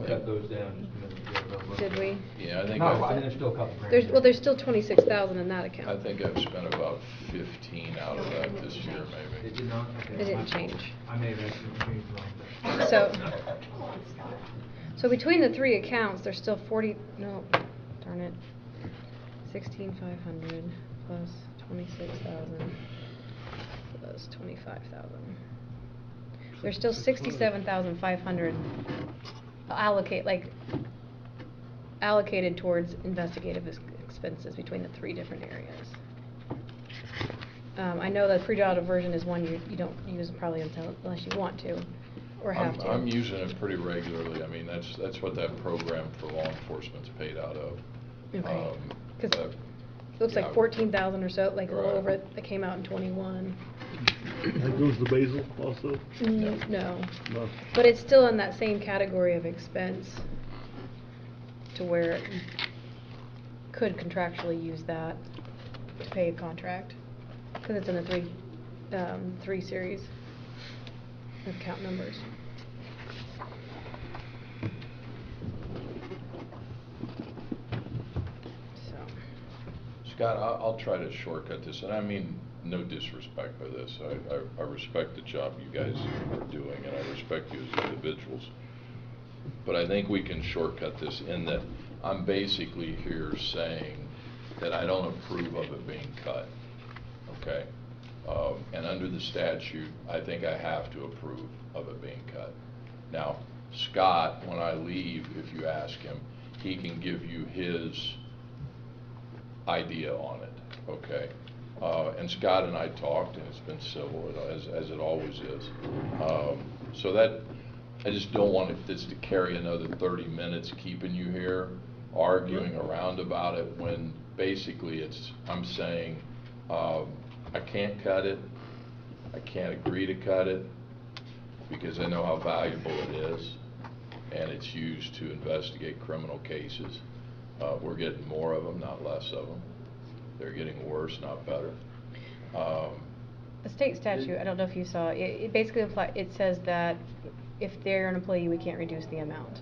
Speaker 8: cut those down just a minute ago.
Speaker 2: Did we?
Speaker 9: Yeah, I think
Speaker 8: No, I think
Speaker 9: I've,
Speaker 8: there's still a couple grand.
Speaker 2: There's,
Speaker 8: there.
Speaker 2: well, there's still 26,000 in that
Speaker 9: I
Speaker 2: account.
Speaker 9: think I've spent about 15 out of that this year,
Speaker 8: It
Speaker 9: maybe.
Speaker 8: did not? Okay.
Speaker 2: It didn't change.
Speaker 8: I may have actually changed mine.
Speaker 2: So between the three accounts, there's still 40, no, darn it. 16,500 plus 26,000 plus 25,000. There's still 67,500 allocated towards investigative expenses between the three different areas. I know that pre-trial diversion is one you don't use probably unless you want to or have to.
Speaker 9: I'm using it pretty regularly. I mean, that's what that program for law enforcement's paid out of.
Speaker 2: Okay. 'Cause
Speaker 9: But,
Speaker 2: it looks like
Speaker 9: yeah.
Speaker 2: 14,000 or so, like a little
Speaker 9: Right.
Speaker 2: over it, that came out in 21.
Speaker 3: That goes to Basil also?
Speaker 2: No.
Speaker 3: No.
Speaker 2: But it's still in that same category of expense to where it could contractually use that to pay a contract. Because it's in the three series of account numbers. So,
Speaker 9: Scott, I'll try to shortcut this, and I mean no disrespect by this. I respect the job you guys are doing, and I respect you as individuals. But I think we can shortcut this in that I'm basically here saying that I don't approve of it being cut, okay? And under the statute, I think I have to approve of it being cut. Now, Scott, when I leave, if you ask him, he can give you his idea on it, okay? And Scott and I talked, and it's been civil, as it always is. So that, I just don't want this to carry another 30 minutes keeping you here, arguing around about it, when basically I'm saying, I can't cut it, I can't agree to cut it, because I know how valuable it is, and it's used to investigate criminal cases. We're getting more of them, not less of them. They're getting worse, not better.
Speaker 2: the state statute, I don't know if you saw, it basically it says that if they're an employee, we can't reduce the amount.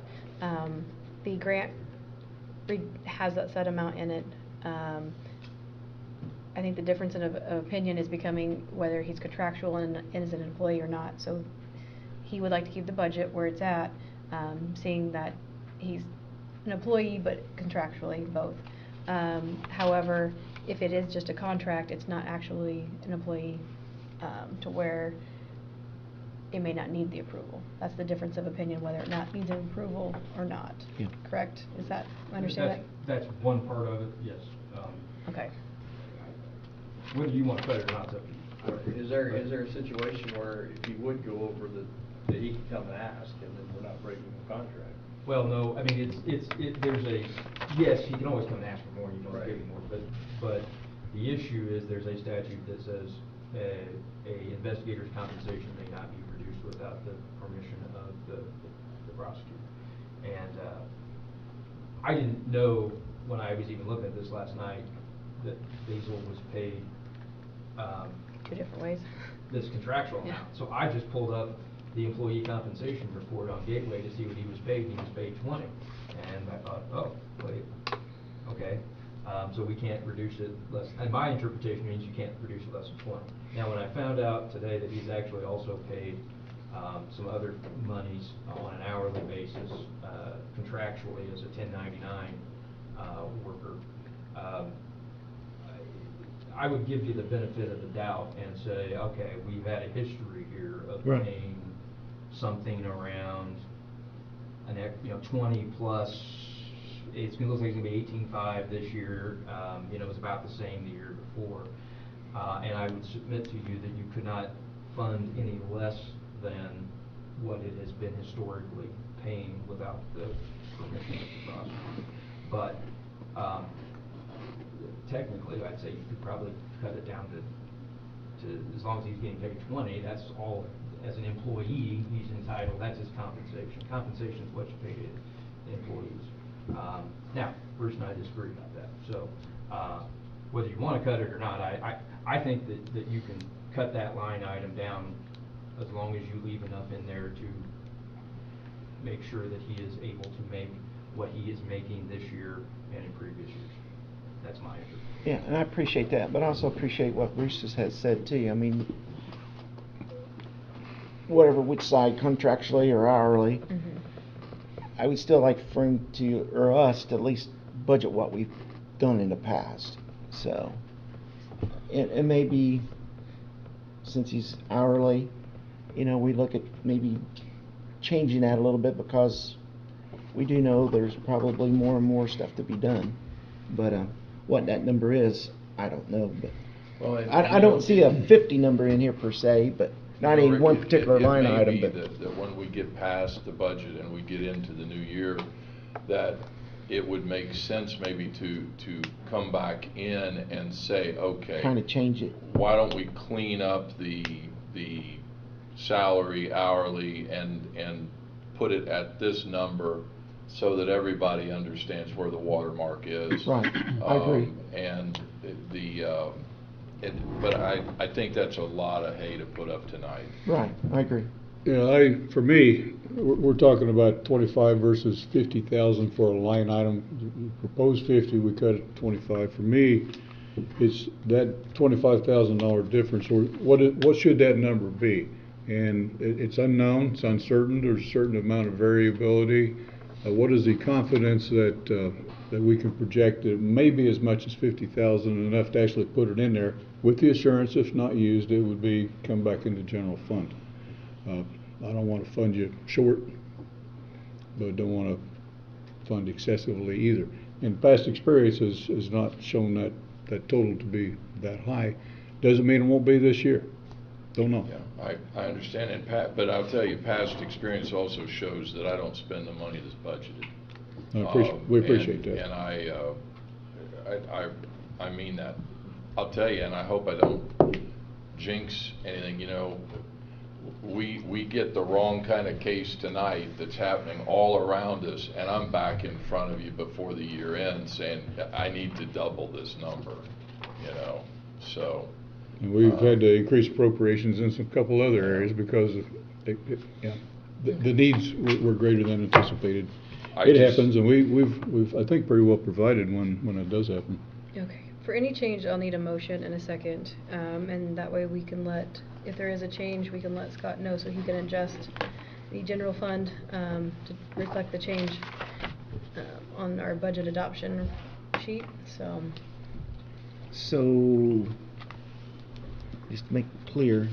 Speaker 2: The grant has that set amount in it. I think the difference in opinion is becoming whether he's contractual and is an employee or not. So he would like to keep the budget where it's at, seeing that he's an employee but contractually both. However, if it is just a contract, it's not actually an employee, to where it may not need the approval. That's the difference of opinion, whether it not needs an approval or not.
Speaker 1: Yeah.
Speaker 2: Correct? Is that, understand that?
Speaker 8: That's one part of it, yes.
Speaker 2: Okay.
Speaker 8: Whether you want to cut it or not, it's up to you.
Speaker 11: Is there a situation where if he would go over that he can come and ask, and then we're not breaking the contract?
Speaker 8: Well, no, I mean, there's yes, you can always come and ask for more, you can always
Speaker 11: Right.
Speaker 8: give him more, but the issue is there's a statute that says a investigator's compensation may not be reduced without the permission of the prosecutor. And I didn't know when I was even looking at this last night that Basil was paid
Speaker 2: Two different ways.
Speaker 8: this contractual
Speaker 2: Yeah.
Speaker 8: amount. So I just pulled up the employee compensation report on Gateway to see what he was paid, and he was paid 20. And I thought, oh, wait, okay. So we can't reduce it less, and my interpretation means you can't reduce it less than 20. Now, when I found out today that he's actually also paid some other monies on an hourly basis, contractually as a 1099 worker, I would give you the benefit of the doubt and say, okay, we've had a history here of
Speaker 1: Right.
Speaker 8: paying something around 20 plus. It looks like it's gonna be 18.5 this year. It was about the same the year before. And I would submit to you that you could not fund any less than what it has been historically paying without the permission of the prosecutor. But technically, I'd say you could probably cut it down to as long as he's getting paid 20, that's all, as an employee, he's entitled, that's his compensation. Compensation is what you pay to employees. Now, Bruce and I disagree about that. So, whether you want to cut it or not, I think that you can cut that line item down as long as you leave enough in there to make sure that he is able to make what he is making this year and in previous years. That's my answer.
Speaker 1: Yeah, and I appreciate that, but I also appreciate what Bruce has said too. I mean, whatever, which side, contractually or hourly, I would still like for him to, or us to at least budget what we've done in the past. So, it may be, since he's hourly, we look at maybe changing that a little bit, because we do know there's probably more and more stuff to be done. But what that number is, I don't know. But
Speaker 9: Well,
Speaker 1: I don't see a 50 number in here per se, but not in one particular line item.
Speaker 9: It may
Speaker 1: But
Speaker 9: be that when we get past the budget and we get into the new year, that it would make sense maybe to come back in and say, okay,
Speaker 1: kind of change it.
Speaker 9: why don't we clean up the salary hourly and put it at this number, so that everybody understands where the watermark is.
Speaker 1: Right, I agree.
Speaker 9: And but I think that's a lot of hay to put up tonight.
Speaker 1: Right, I agree.
Speaker 4: Yeah, for me, we're talking about 25 versus 50,000 for a line item. You propose 50, we cut it to 25. For me, it's that $25,000 difference. Or what should that number be? And it's unknown, it's uncertain. There's a certain amount of variability. What is the confidence that we can project that maybe as much as 50,000, enough to actually put it in there, with the assurance if not used, it would be come back into general fund. I don't want to fund you short, but don't want to fund excessively either. And past experience has not shown that total to be that high. Doesn't mean it won't be this year. Don't know.
Speaker 9: Yeah, I understand, and but I'll tell you, past experience also shows that I don't spend the money that's budgeted.
Speaker 4: We appreciate that.
Speaker 9: And I mean that. I'll tell you, and I hope I don't jinx anything. We get the wrong kind of case tonight that's happening all around us, and I'm back in front of you before the year ends saying I need to double this number. So.
Speaker 4: And we've had to increase appropriations in some couple other areas because of, the needs were greater than anticipated. It happens, and we've I think pretty well provided when it does happen.
Speaker 2: Okay. For any change, I'll need a motion and a second, and that way we can if there is a change, we can let Scott know so he can adjust the general fund to reflect the change on our budget adoption sheet.
Speaker 1: So, just to make it clear,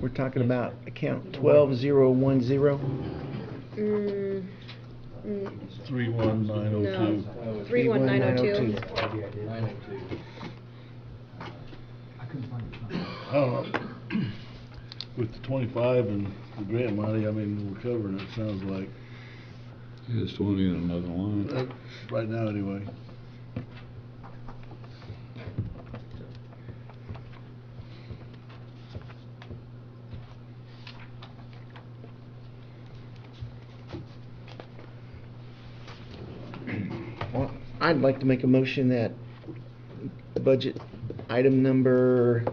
Speaker 1: we're talking about account 12010.
Speaker 3: 31902.
Speaker 2: No, 31902.
Speaker 8: I couldn't find it.
Speaker 3: I don't know. With the 25 and the grant money, I mean, we're covering it, sounds like.
Speaker 4: Yeah, it's 20 in another line.
Speaker 3: Right now, anyway.
Speaker 1: Well, I'd like to make a motion that budget item number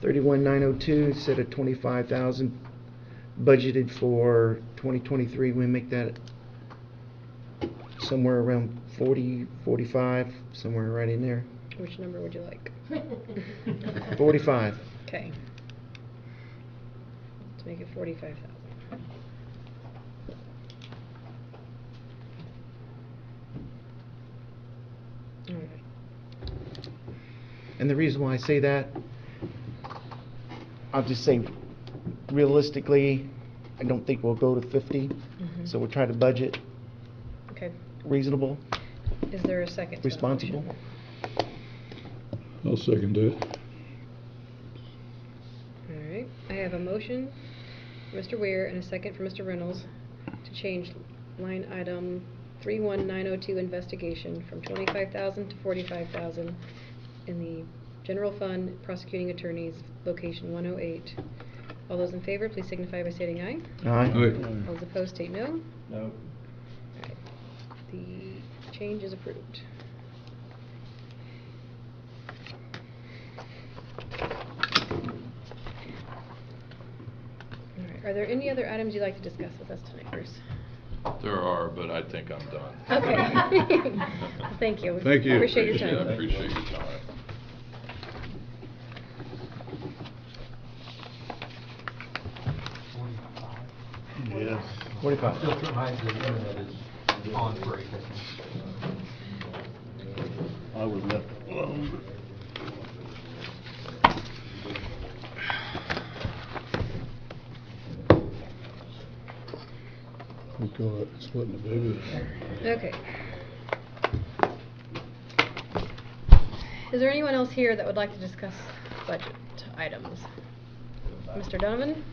Speaker 1: 31902, instead of 25,000 budgeted for 2023, we make that somewhere around 40, 45, somewhere right in there.
Speaker 2: Which number would you like?
Speaker 1: 45.
Speaker 2: Okay. Let's make it 45,000. All right.
Speaker 1: And the reason why I say that, I'll just say realistically, I don't think we'll go to 50. So we'll try to budget
Speaker 2: Okay.
Speaker 1: reasonable,
Speaker 2: Is there a second? to that
Speaker 1: responsible.
Speaker 2: motion?
Speaker 4: I'll second that.
Speaker 2: All right. I have a motion for Mr. Weir and a second for Mr. Reynolds to change line item 31902 investigation from 25,000 to 45,000 in the general fund prosecuting attorneys location 108. All those in favor, please signify by stating aye.
Speaker 1: Aye.
Speaker 2: All those opposed, state no.
Speaker 11: No.
Speaker 2: All right. The change is approved. All right. Are there any other items you'd like to discuss with us tonight, Bruce?
Speaker 9: There are, but I think I'm done.
Speaker 2: Okay. Thank you.
Speaker 4: Thank you.
Speaker 2: Appreciate your time.
Speaker 9: Appreciate your time.
Speaker 1: Yes. 45.
Speaker 8: Still reminds me the internet is on break, I think.
Speaker 3: I was left alone.
Speaker 4: We call it splitting the baby.
Speaker 2: Okay. Is there anyone else here that would like to discuss budget items? Mr. Donovan?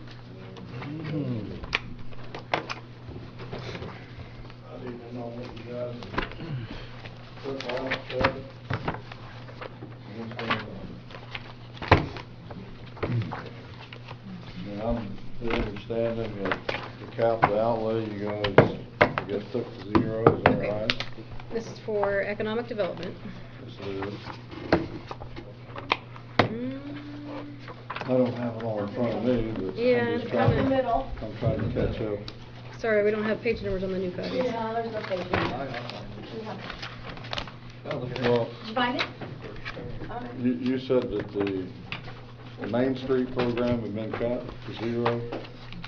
Speaker 11: I didn't know what you guys, football, stuff. What's going on?
Speaker 3: And I'm the understanding that the capital outlay, you guys, I guess, took to zero, is that
Speaker 2: Okay.
Speaker 3: right?
Speaker 2: This is for economic development.
Speaker 3: Yes, it is.
Speaker 2: Mm,
Speaker 3: I don't have it all in front of me, but
Speaker 2: Yeah,
Speaker 3: I'm
Speaker 2: it's
Speaker 3: just trying
Speaker 2: kinda-
Speaker 3: I'm trying to catch up.
Speaker 2: Sorry, we don't have page numbers on the new copies.
Speaker 6: Yeah, there's no page number.
Speaker 3: Well,
Speaker 6: Did you find it? All right.
Speaker 3: you said that the Main Street program had been cut to zero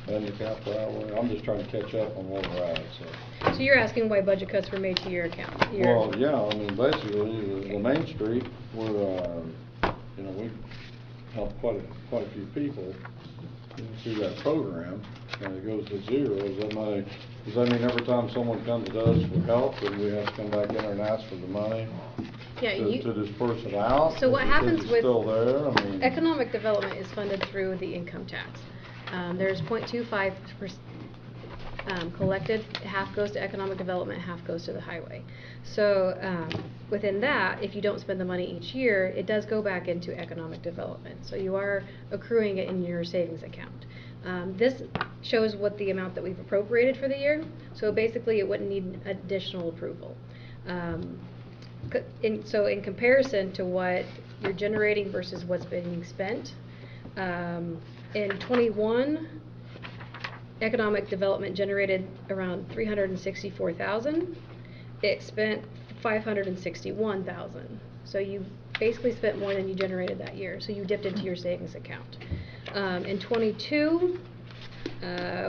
Speaker 3: and the capital outlay. I'm just trying to catch up on where we're at, so.
Speaker 2: So you're asking why budget cuts were made to your account? Your-
Speaker 3: Well, yeah, I mean, basically, the Main Street, we're, you know, we helped quite a few people through that program, and it goes to zero. Does that mean every time someone comes to us for help, then we have to come back in there and ask for the money
Speaker 2: Yeah,
Speaker 3: to disperse it out?
Speaker 2: So what
Speaker 3: Is it
Speaker 2: happens with
Speaker 3: still there? I mean.
Speaker 2: economic development is funded through the income tax. There's 0.25% collected, half goes to economic development, half goes to the highway. So within that, if you don't spend the money each year, it does go back into economic development. So you are accruing it in your savings account. This shows what the amount that we've appropriated for the year. So basically, it wouldn't need additional approval. So in comparison to what you're generating versus what's being spent, in 21, economic development generated around 364,000. It spent 561,000. So you basically spent more than you generated that year. So you dipped into your savings account. In 22,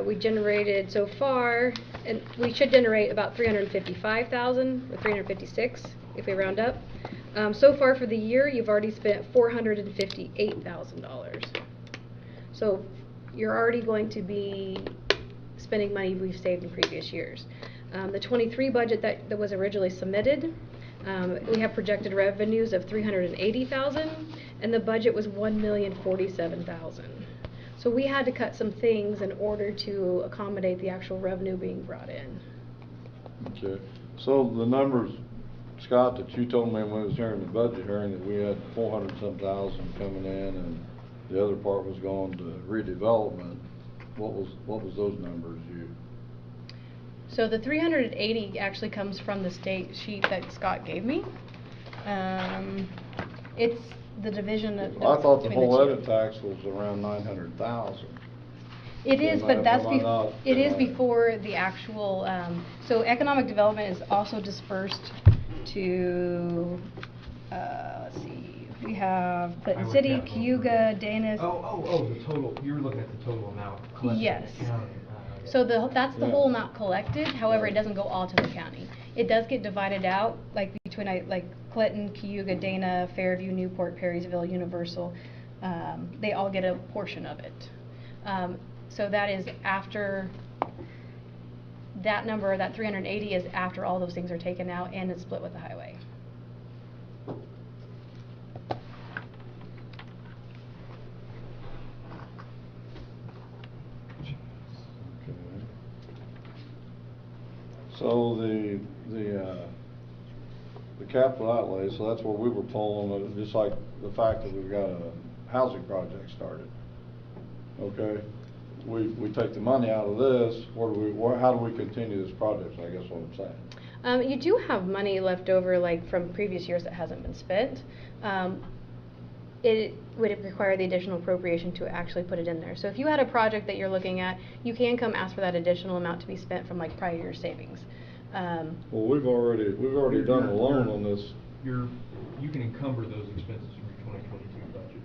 Speaker 2: we generated so far, and we should generate about 355,000 or 356 if we round up. So far for the year, you've already spent $458,000. So you're already going to be spending money we've saved in previous years. The 23 budget that was originally submitted, we have projected revenues of $380,000, and the budget was $1,047,000. So we had to cut some things in order to accommodate the actual revenue being brought in.
Speaker 3: Okay, so the numbers, Scott, that you told me when we was hearing the budget hearing, that we had 400-some thousand coming in, and the other part was going to redevelopment. What was those numbers you?
Speaker 2: So the 380 actually comes from the state sheet that Scott gave me. It's the division of.
Speaker 3: I thought the
Speaker 2: between
Speaker 3: whole
Speaker 2: two.
Speaker 3: edit tax was around 900,000.
Speaker 2: It is,
Speaker 3: Am I-
Speaker 2: but that's
Speaker 3: am I not-
Speaker 2: it is
Speaker 3: am I-
Speaker 2: before the actual, so economic development is also dispersed to, let's see, we have Clinton
Speaker 8: Highway
Speaker 2: City,
Speaker 8: capital.
Speaker 2: Cayuga, Danis.
Speaker 8: Oh, the total, you were looking at the total amount collected in
Speaker 2: Yes.
Speaker 8: the county. Yeah.
Speaker 2: So that's the
Speaker 3: Yeah.
Speaker 2: whole amount collected, however, it doesn't go all to the county. It does get divided out, like between like Clinton, Cayuga, Dana, Fairview, Newport, Perrysville, Universal, they all get a portion of it. So that is after, that number, that 380 is after all those things are taken out and it's split with the highway.
Speaker 3: So the capital outlay, so that's where we were pulling, just like the fact that we've got a housing project started. Okay, we take the money out of this, how do we continue this project, I guess what I'm saying.
Speaker 2: You do have money left over, like from previous years that hasn't been spent. It would require the additional appropriation to actually put it in there. So if you had a project that you're looking at, you can come ask for that additional amount to be spent from like prior year savings.
Speaker 3: Well, we've already done a loan on this.
Speaker 8: You can encumber those expenses from your 2022 budget,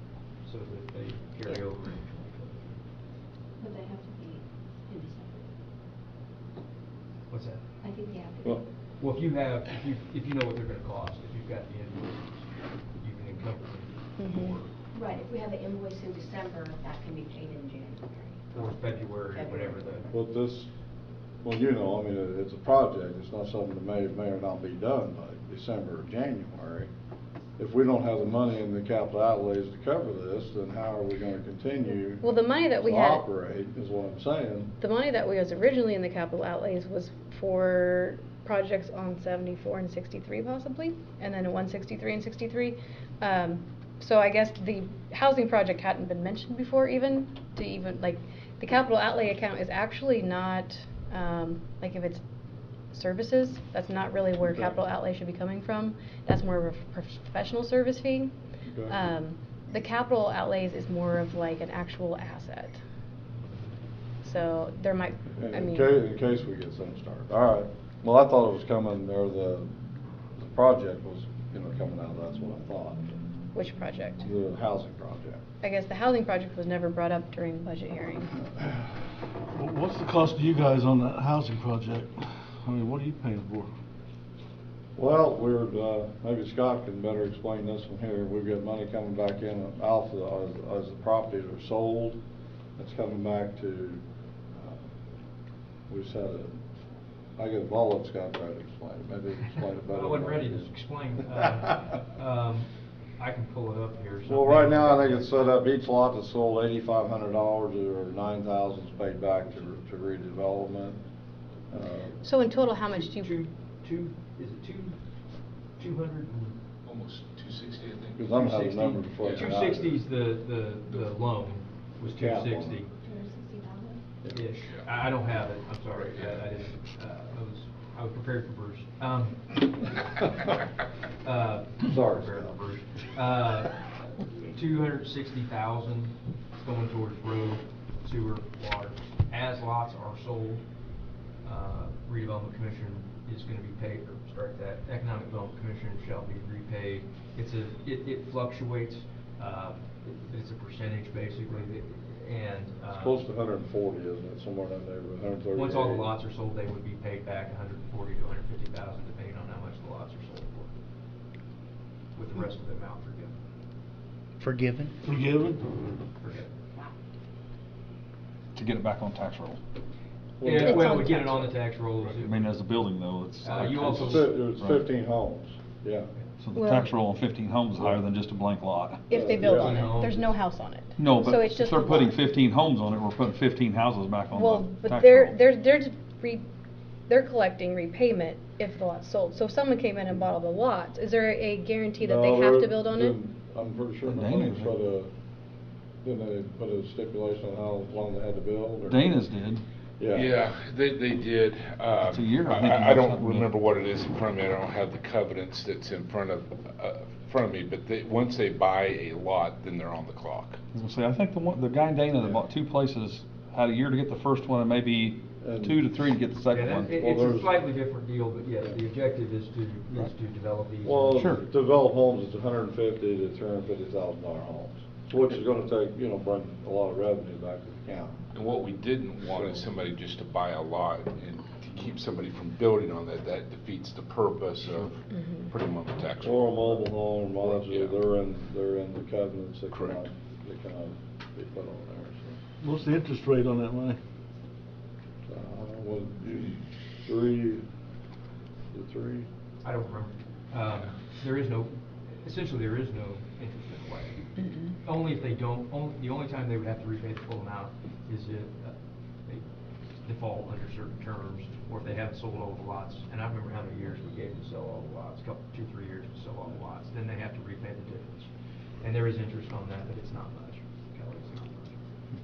Speaker 8: so that they carry over in 2023.
Speaker 6: But they have to be in December.
Speaker 8: What's that?
Speaker 6: I think they have to be.
Speaker 8: Well, if you know what they're gonna cost, if you've got the invoices, you can encumber them.
Speaker 6: Right, if we have an invoice in December, that can be paid in January.
Speaker 8: Or February, whatever the.
Speaker 3: But this, well, you know, I mean, it's a project, it's not something that may or not be done by December or January. If we don't have the money in the capital outlays to cover this, then how are we gonna continue?
Speaker 2: Well, the money that we
Speaker 3: to
Speaker 2: had.
Speaker 3: operate, is what I'm saying.
Speaker 2: The money that was originally in the capital outlays was for projects on 74 and 63 possibly, and then 163 and 63. So I guess the housing project hadn't been mentioned before like the capital outlay account is actually not, like if it's services, that's not really where
Speaker 3: Okay.
Speaker 2: capital outlay should be coming from. That's more of a professional service fee.
Speaker 3: Okay.
Speaker 2: The capital outlays is more of like an actual asset. So there might,
Speaker 3: In case we get something started. All right. Well, I thought it was coming, or the project was, coming out, that's what I thought.
Speaker 2: which project?
Speaker 3: The housing project.
Speaker 2: I guess the housing project was never brought up during budget hearing.
Speaker 12: What's the cost to you guys on that housing project? I mean, what are you paying for?
Speaker 3: Well, maybe Scott can better explain this one here. We've got money coming back in Alpha as the properties are sold. It's coming back to, we just had I'll let Scott try to explain it. Maybe explain it better.
Speaker 8: I wasn't ready to explain. I can pull it up here.
Speaker 3: Well, right now, I think it's set up, each lot that's sold $8,500 or $9,000 is paid back to redevelopment.
Speaker 2: So in total, how much do you?
Speaker 8: Is it 200?
Speaker 9: Almost 260, I think.
Speaker 3: Because I'm having numbers before.
Speaker 8: 260 is the loan, was
Speaker 3: Cap
Speaker 8: 260.
Speaker 6: $260,000?
Speaker 8: Ish. I don't have it, I'm sorry, I didn't, I was prepared for Bruce.
Speaker 3: Sorry,
Speaker 8: Prepared for
Speaker 3: Scott.
Speaker 8: Bruce. 260,000 going towards road, sewer, water. As lots are sold, redevelopment commission is gonna be paid, or strike that, economic development commission shall be repaid. It fluctuates, it's a percentage basically, and.
Speaker 3: It's close to 140, isn't it? Somewhere in that neighborhood, 138.
Speaker 8: Once all the lots are sold, they would be paid back 140 to 150,000, depending on how much the lots are sold for, with the rest of the amount forgiven.
Speaker 1: Forgiven?
Speaker 8: Forgiven.
Speaker 5: To get it back on tax roll.
Speaker 8: Yeah,
Speaker 2: It's
Speaker 8: well,
Speaker 2: on
Speaker 8: we get
Speaker 2: tax
Speaker 8: it on
Speaker 2: roll.
Speaker 8: the tax roll.
Speaker 5: I mean, as a building though, it's.
Speaker 8: You also.
Speaker 3: It's
Speaker 5: Right.
Speaker 3: 15 homes, yeah.
Speaker 5: So the
Speaker 2: Well-
Speaker 5: tax roll on 15 homes is higher than just a blank lot.
Speaker 2: If they build
Speaker 3: Yeah.
Speaker 2: on it,
Speaker 8: No.
Speaker 2: there's no house on it.
Speaker 5: No,
Speaker 2: So
Speaker 5: but
Speaker 2: it's
Speaker 5: if
Speaker 2: just
Speaker 5: they're
Speaker 2: a
Speaker 5: putting
Speaker 2: lot.
Speaker 5: 15 homes on it, we're putting 15 houses back on
Speaker 2: Well,
Speaker 5: the
Speaker 2: but
Speaker 5: tax
Speaker 2: they're
Speaker 5: roll.
Speaker 2: they're collecting repayment if the lot's sold. So if someone came in and bought all the lots, is there a guarantee that they have to build on it?
Speaker 3: I'm pretty sure
Speaker 5: The
Speaker 3: the
Speaker 5: Dana's
Speaker 3: homes didn't they put a stipulation on how long they had to build? or-
Speaker 5: Dana's did.
Speaker 9: Yeah, they did.
Speaker 5: It's a year, I think,
Speaker 9: I don't
Speaker 5: something.
Speaker 9: remember what it is in front of me. I don't have the covenants that's in front of me, but once they buy a lot, then they're on the clock.
Speaker 5: As I say, I think the guy in Dana that bought two places had a year to get the first one and maybe 2 to 3 to get the second
Speaker 8: Yeah,
Speaker 5: one.
Speaker 8: it's a slightly different deal, but yes, the objective is to develop these.
Speaker 3: Well,
Speaker 5: Sure.
Speaker 3: develop homes, it's $150,000 to $350,000 homes, which is gonna take, bring a lot of revenue back to the county.
Speaker 13: And what we didn't want is somebody just to buy a lot and to keep somebody from building on that. That defeats the purpose of putting them on the tax roll.
Speaker 3: Or a mobile home, modular,
Speaker 13: Yeah.
Speaker 3: they're in the covenants that cannot,
Speaker 13: Correct.
Speaker 3: be put on there, so.
Speaker 12: What's the interest rate on that money?
Speaker 3: What, 3, the 3?
Speaker 8: I don't remember. Essentially there is no interest in the way. Only if they don't, the only time they would have to repay the full amount is if they default under certain terms, or if they haven't sold all the lots. And I remember how many years we gave them to sell all the lots, 2-3 years to sell all the lots. Then they have to repay the difference. And there is interest on that, but it's not much. It's not much.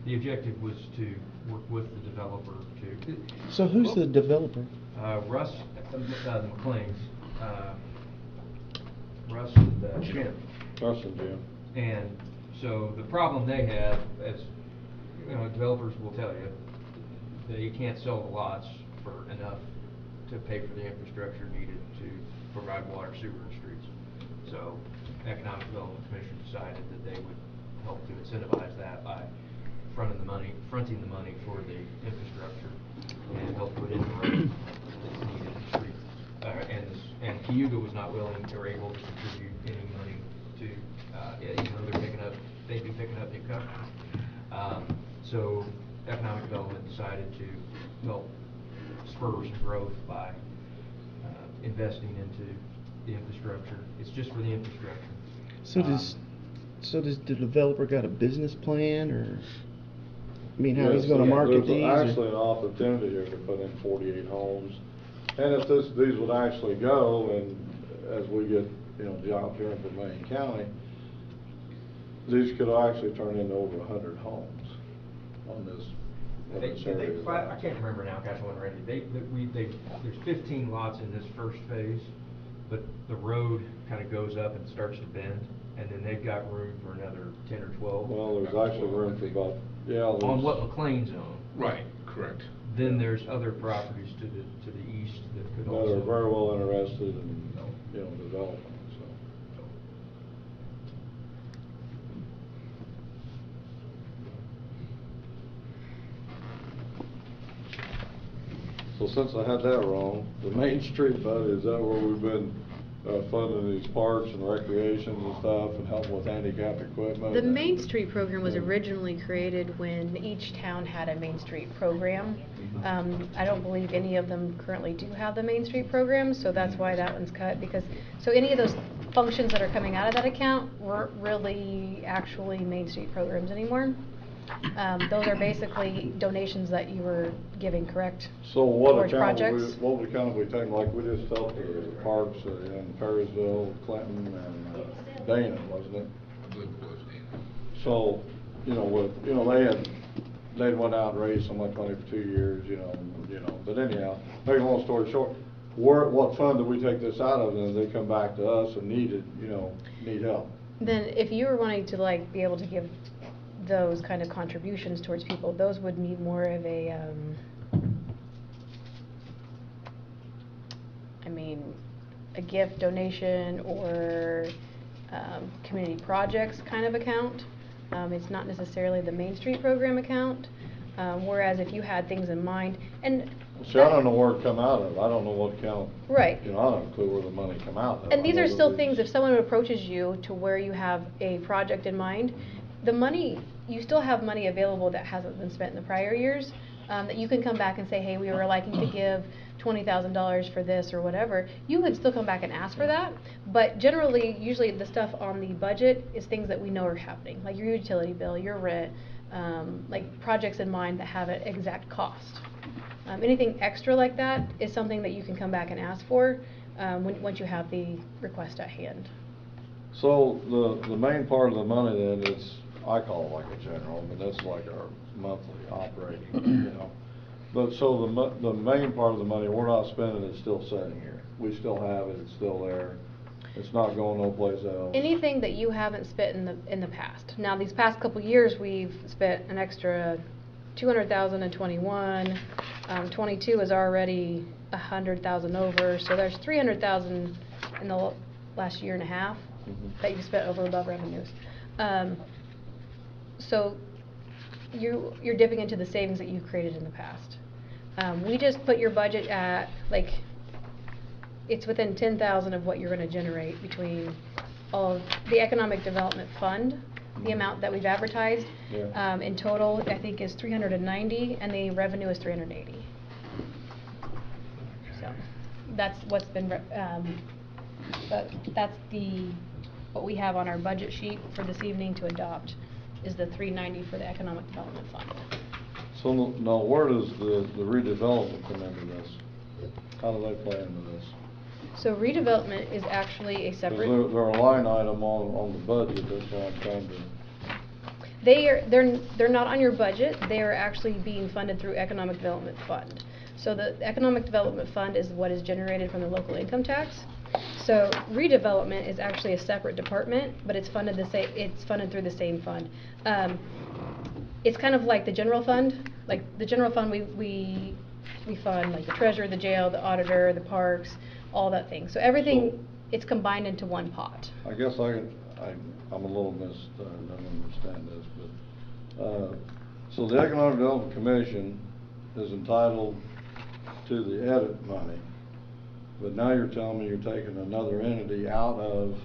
Speaker 8: The objective was to work with the developer to.
Speaker 1: So who's the developer?
Speaker 8: Russ, McLean's, Russ and Jim.
Speaker 3: Russ and Jim.
Speaker 8: And so the problem they have, as developers will tell you, they can't sell the lots for enough to pay for the infrastructure needed to provide water, sewer, and streets. So Economic Development Commission decided that they would help to incentivize that by fronting the money for the infrastructure and help put in the road that's needed in the street. And Cayuga was not willing or able to contribute any money to, even though they'd be picking up new customers. So Economic Development decided to help spur some growth by investing into the infrastructure. It's just for the infrastructure.
Speaker 1: So does the developer got a business plan, or I mean, how he's going to market these?
Speaker 3: There's actually an opportunity here to put in 48 homes, and if these would actually go, and as we get jobs here in Vermilion County, these could actually turn into over 100 homes on this.
Speaker 8: I can't remember now, Councilman Randy. There's 15 lots in this first phase, but the road kind of goes up and starts to bend, and then they've got room for another 10 or 12.
Speaker 3: Well, there's actually room for about,
Speaker 8: on what McLean's own.
Speaker 13: Right, correct.
Speaker 8: Then there's other properties to the east that could
Speaker 3: that
Speaker 8: also.
Speaker 3: are very well interested in, developing, so. So since I had that wrong, the Main Street budget, is that where we've been funding these parks and recreations and stuff and helping with handicap equipment?
Speaker 2: The Main Street program was originally created when each town had a Main Street program. I don't believe any of them currently do have the Main Street program, so that's why that one's cut, so any of those functions that are coming out of that account weren't really actually Main Street programs anymore. Those are basically donations that you were giving, correct?
Speaker 3: So what
Speaker 2: towards
Speaker 3: account,
Speaker 2: projects?
Speaker 3: what account have we taken, like we just helped the parks in Perrysville, Clinton, and Dana, wasn't it?
Speaker 13: I believe it was Dana.
Speaker 3: So, they went out and raised so much money for 2 years, but anyhow, make a long story short, what fund did we take this out of, and they come back to us and need help?
Speaker 2: Then if you were wanting to be able to give those kind of contributions towards people, those would need more of a, a gift donation or community projects kind of account. It's not necessarily the Main Street program account, whereas if you had things in mind, and
Speaker 3: See, I don't know where it come out of, I don't know what account.
Speaker 2: Right.
Speaker 3: I don't have a clue where the money come out of.
Speaker 2: And these
Speaker 3: I
Speaker 2: are
Speaker 3: know
Speaker 2: still
Speaker 3: that
Speaker 2: things, if someone approaches you to where you have a project in mind, the money, you still have money available that hasn't been spent in the prior years, that you can come back and say, hey, we were liking to give $20,000 for this or whatever. You would still come back and ask for that, but generally, usually the stuff on the budget is things that we know are happening, like your utility bill, your rent, like projects in mind that have an exact cost. Anything extra like that is something that you can come back and ask for once you have the request at hand.
Speaker 3: So the main part of the money then is, I call it like a general, that's like our monthly operating, But so the main part of the money, we're not spending, it's still sitting here. We still have it, it's still there. It's not going no place else.
Speaker 2: Anything that you haven't spent in the past. Now, these past couple years, we've spent an extra 200,000 in 21. 22 is already 100,000 over, so there's 300,000 in the last year and a half that you've spent over above revenues. So you're dipping into the savings that you've created in the past. We just put your budget at, like, it's within 10,000 of what you're going to generate between all of the economic development fund. The amount that we've advertised in total, I think, is 390, and the revenue is 380. So that's what's been, but that's what we have on our budget sheet for this evening to adopt, is the 390 for the economic development fund.
Speaker 3: So now, where does the redevelopment come into this? How do they play into this?
Speaker 2: So redevelopment is actually a separate.
Speaker 3: They're a line item on the budget. That's why I'm trying to.
Speaker 2: They're not on your budget. They are actually being funded through Economic Development Fund. So the Economic Development Fund is what is generated from the local income tax. So redevelopment is actually a separate department, but it's funded It's funded through the same fund. It's kind of like the general fund. Like the general fund, we fund like the treasurer, the jail, the auditor, the parks, all that thing. So everything, it's combined into one pot.
Speaker 3: I guess I'm a little don't understand this, but so the Economic Development Commission is entitled to the edit money, but now you're telling me you're taking another entity out of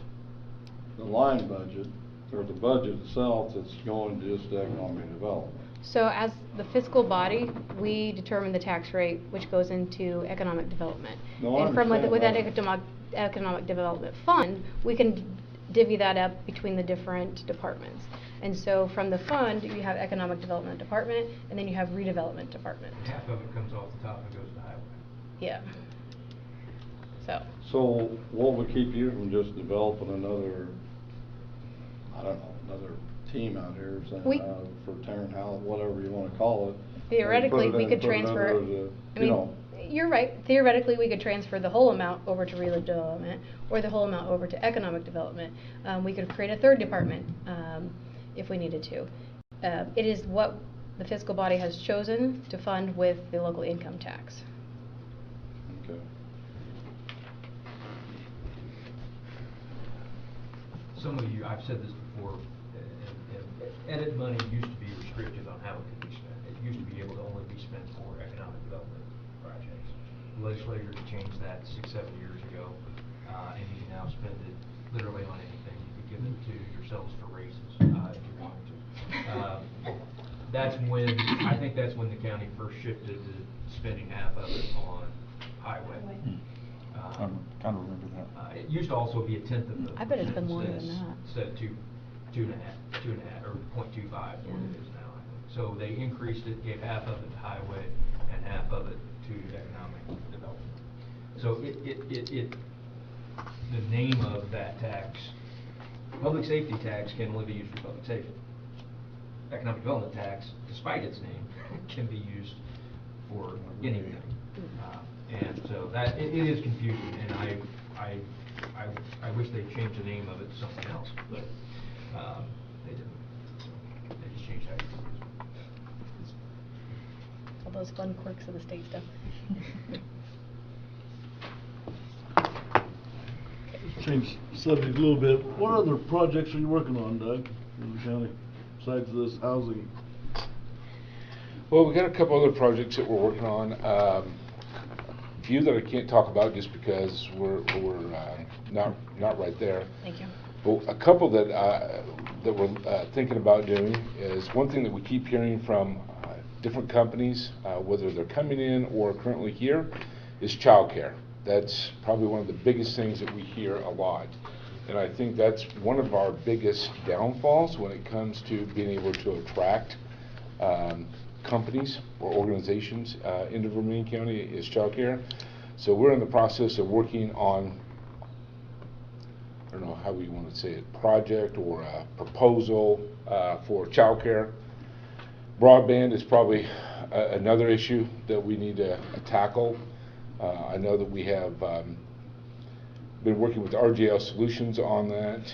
Speaker 3: the line budget, or the budget itself, that's going to just economic development.
Speaker 2: So as the fiscal body, we determine the tax rate, which goes into economic development.
Speaker 3: No, I
Speaker 2: and from
Speaker 3: understand
Speaker 2: with that
Speaker 3: that.
Speaker 2: economic development fund, we can divvy that up between the different departments. And so from the fund, you have economic development department, and then you have redevelopment department.
Speaker 8: Half of it comes off the top and goes to highway.
Speaker 2: Yeah.
Speaker 3: So what would keep you from just developing another, I don't know, another team out here saying, for tearing house, whatever you want to call it?
Speaker 2: Theoretically, we could transfer. You're right. Theoretically, we could transfer the whole amount over to redevelopment, or the whole amount over to economic development. We could create a third department if we needed to. It is what the fiscal body has chosen to fund with the local income tax.
Speaker 3: Okay.
Speaker 8: Some of you, I've said this before, edit money used to be restricted on how it could be spent. It used to be able to only be spent for economic development projects. The legislature changed that 6-7 years ago, and you can now spend it literally on anything. You could give it to yourselves for raises if you wanted to. I think that's when the county first shifted to spending half of it on highway.
Speaker 5: I kind of remember that.
Speaker 8: It used to also be 1/10 of the.
Speaker 2: I bet it's been more than that.
Speaker 8: Instead of 2.5, or 0.25 is what it is now, I think. So they increased it, gave half of it to highway and half of it to economic development. So the name of that tax, public safety tax, can only be used for public safety. Economic development tax, despite its name, can be used for anything. And so that it is confusing, and I wish they'd changed the name of it to something else, but they didn't. They just changed how you use it.
Speaker 2: All those fun quirks of the state stuff.
Speaker 12: Change subject a little bit. What other projects are you working on, Doug, in the county, besides this housing?
Speaker 13: Well, we got a couple other projects that we're working on. A few that I can't talk about just because we're not right there.
Speaker 2: Thank you.
Speaker 13: But a couple that we're thinking about doing is one thing that we keep hearing from different companies, whether they're coming in or currently here, is childcare. That's probably one of the biggest things that we hear a lot. And I think that's one of our biggest downfalls when it comes to being able to attract companies or organizations into Vermilion County is childcare. So we're in the process of working on, I don't know how we want to say it, project or a proposal for childcare. Broadband is probably another issue that we need to tackle. I know that we have been working with RGL Solutions on that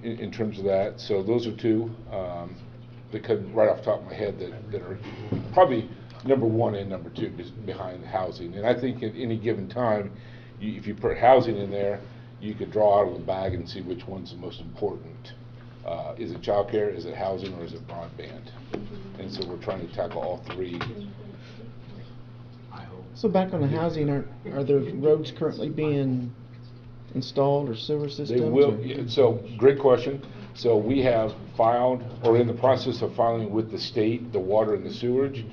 Speaker 13: in terms of that. So those are two. that come right off the top of my head that are probably number one and number two behind housing. And I think at any given time, if you put housing in there, you could draw out of the bag and see which one's the most important. Is it childcare, is it housing, or is it broadband? And so we're trying to tackle all three.
Speaker 1: So back on the housing, are there roads currently being installed or sewer systems?
Speaker 13: They will,
Speaker 1: or-
Speaker 13: yeah, so great question. So we have filed, or in the process of filing with the state, the water and the sewage.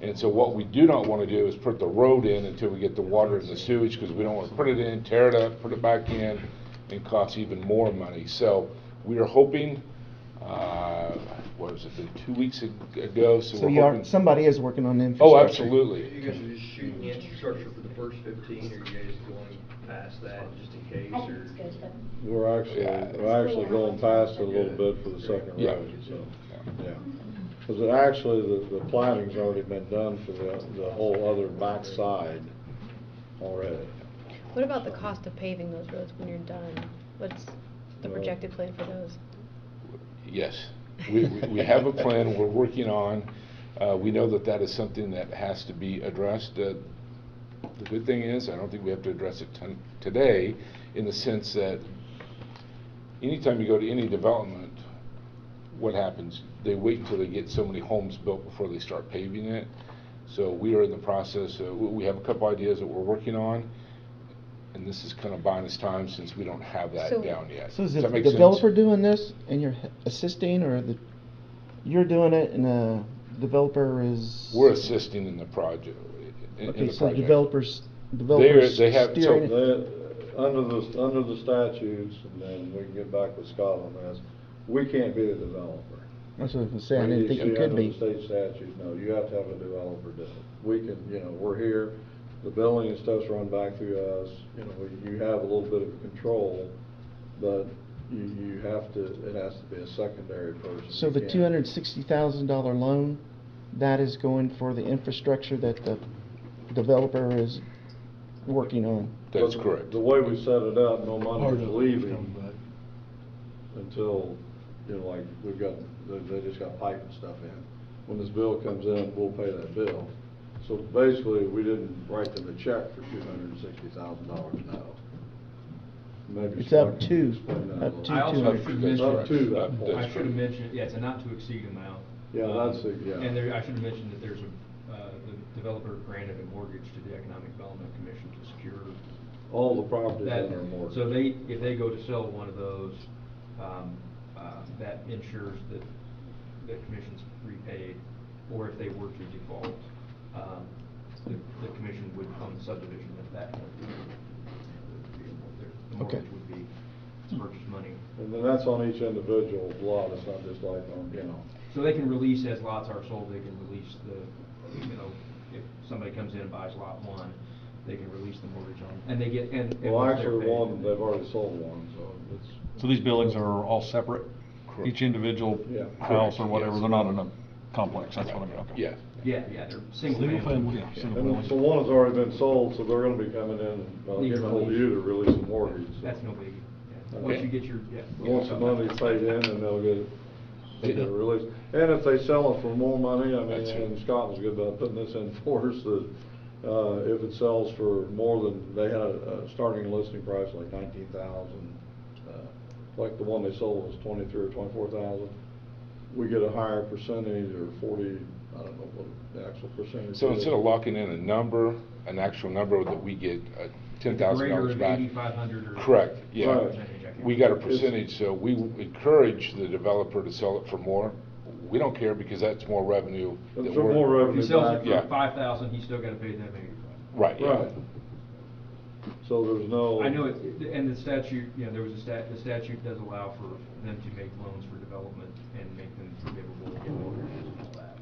Speaker 13: And so what we do not want to do is put the road in until we get the water and the sewage, because we don't want to put it in, tear it up, put it back in, and cost even more money. So we are hoping, what was it, 2 weeks ago, so
Speaker 1: So
Speaker 13: we're
Speaker 1: you are,
Speaker 13: hoping.
Speaker 1: somebody is working on the
Speaker 13: Oh,
Speaker 1: infrastructure.
Speaker 13: absolutely.
Speaker 11: You guys are just shooting the infrastructure for the first 15, or you guys going past that just in case,
Speaker 6: I think
Speaker 11: or?
Speaker 6: it's good, but
Speaker 12: We're actually going past it a little bit for the second
Speaker 13: Yeah.
Speaker 12: road, so, yeah. Because actually, the planting's already been done for the whole other backside already.
Speaker 2: What about the cost of paving those roads when you're done? What's the
Speaker 12: Well-
Speaker 2: projected plan for those?
Speaker 13: Yes, we have a plan we're working on. We know that is something that has to be addressed. The good thing is, I don't think we have to address it today, in the sense that anytime you go to any development, what happens? They wait until they get so many homes built before they start paving it. So we are in the process, we have a couple ideas that we're working on, and this is kind of buying us time since we don't have that
Speaker 2: So-
Speaker 13: down yet.
Speaker 1: So is
Speaker 13: Does
Speaker 1: it
Speaker 13: that
Speaker 1: the
Speaker 13: make sense?
Speaker 1: developer doing this and you're assisting, or you're doing it and the developer is?
Speaker 13: We're assisting in the project.
Speaker 1: Okay, so developers
Speaker 13: They have, so
Speaker 1: steering it.
Speaker 12: Under the statutes, and then we can get back with Scott on this, we can't be the developer.
Speaker 1: That's what I was gonna say, I didn't think you could
Speaker 12: Under
Speaker 1: be.
Speaker 12: the state statutes, no, you have to have a developer do it. We can, we're here, the billing and stuff's run back through us, you have a little bit of control, but you have to, it has to be a secondary person.
Speaker 1: So
Speaker 12: You
Speaker 1: the
Speaker 12: can't-
Speaker 1: $260,000 loan, that is going for the infrastructure that the developer is working on?
Speaker 13: that's
Speaker 12: But
Speaker 13: correct.
Speaker 12: The way we set it up, no money
Speaker 3: Part
Speaker 12: is
Speaker 3: of it
Speaker 12: leaving
Speaker 3: comes back.
Speaker 12: until, like, they just got pipe and stuff in. When this bill comes in, we'll pay that bill. So basically, we didn't write them a check for $260,000, no. Maybe
Speaker 1: It's
Speaker 12: Scott
Speaker 1: up
Speaker 12: can
Speaker 1: to-
Speaker 12: explain that a
Speaker 1: up
Speaker 12: little.
Speaker 1: to
Speaker 8: I also
Speaker 1: $200.
Speaker 8: should
Speaker 13: That's
Speaker 8: mention.
Speaker 12: Up to that point.
Speaker 8: I should have mentioned, yeah, it's a not to exceed amount.
Speaker 12: Yeah, that's it, yeah.
Speaker 8: And I should have mentioned that there's the developer granted a mortgage to the Economic Development Commission to secure
Speaker 12: All the properties
Speaker 8: that.
Speaker 12: in our mortgage.
Speaker 8: So if they go to sell one of those, that ensures that the commission's repaid, or if they were to default, the commission would own the subdivision at that point. The
Speaker 1: Okay.
Speaker 8: mortgage would be purchase money.
Speaker 12: And then that's on each individual lot, it's not just like on,
Speaker 8: So they can release, as lots are sold, they can release if somebody comes in and buys lot one, they can release the mortgage on, and they get, and
Speaker 12: Well,
Speaker 8: once they're
Speaker 12: actually,
Speaker 8: paid-
Speaker 12: one, they've already sold one, so it's.
Speaker 5: So these buildings are all separate?
Speaker 13: Correct.
Speaker 5: Each individual
Speaker 12: Yeah.
Speaker 5: house or
Speaker 13: Correct,
Speaker 5: whatever,
Speaker 13: yes.
Speaker 5: they're not in a complex, that's what I mean, okay.
Speaker 13: Yeah.
Speaker 8: Yeah, they're single
Speaker 5: Single
Speaker 8: family.
Speaker 5: family, yeah, single
Speaker 12: And
Speaker 5: family.
Speaker 12: so one has already been sold, so they're gonna be coming in,
Speaker 8: Need
Speaker 12: getting hold of
Speaker 8: release.
Speaker 12: you to release the mortgage. so.
Speaker 8: That's no biggie, yeah.
Speaker 12: Okay.
Speaker 8: Once you get your,
Speaker 12: Once the money's paid in, and they'll get it released. And if they sell it for more money, I mean,
Speaker 13: That's it.
Speaker 12: and Scott was good about putting this in for us, that, if it sells for more than, they had a starting listing price like 19,000, like the one they sold was 23 or 24,000, we get a higher percentage, or 40, I don't know what the actual percentage is.
Speaker 13: So instead of locking in a number, an actual number, that we get $10,000 back.
Speaker 8: Greater of 8,500 or.
Speaker 13: Correct, yeah.
Speaker 12: Right.
Speaker 8: Percentage, I can't
Speaker 13: We got a
Speaker 8: remember.
Speaker 13: percentage, so we encourage the developer to sell it for more. We don't care, because that's more revenue. that
Speaker 12: It's
Speaker 13: we're-
Speaker 12: more
Speaker 8: If
Speaker 12: revenue
Speaker 8: he sells
Speaker 12: back.
Speaker 8: it
Speaker 13: Yeah.
Speaker 8: for 5,000, he's still gotta pay them 85.
Speaker 13: Right, yeah.
Speaker 12: Right. So there's no.
Speaker 8: I know and the statute, there was the statute does allow for them to make loans for development and make them forgivable and get mortgages and all that.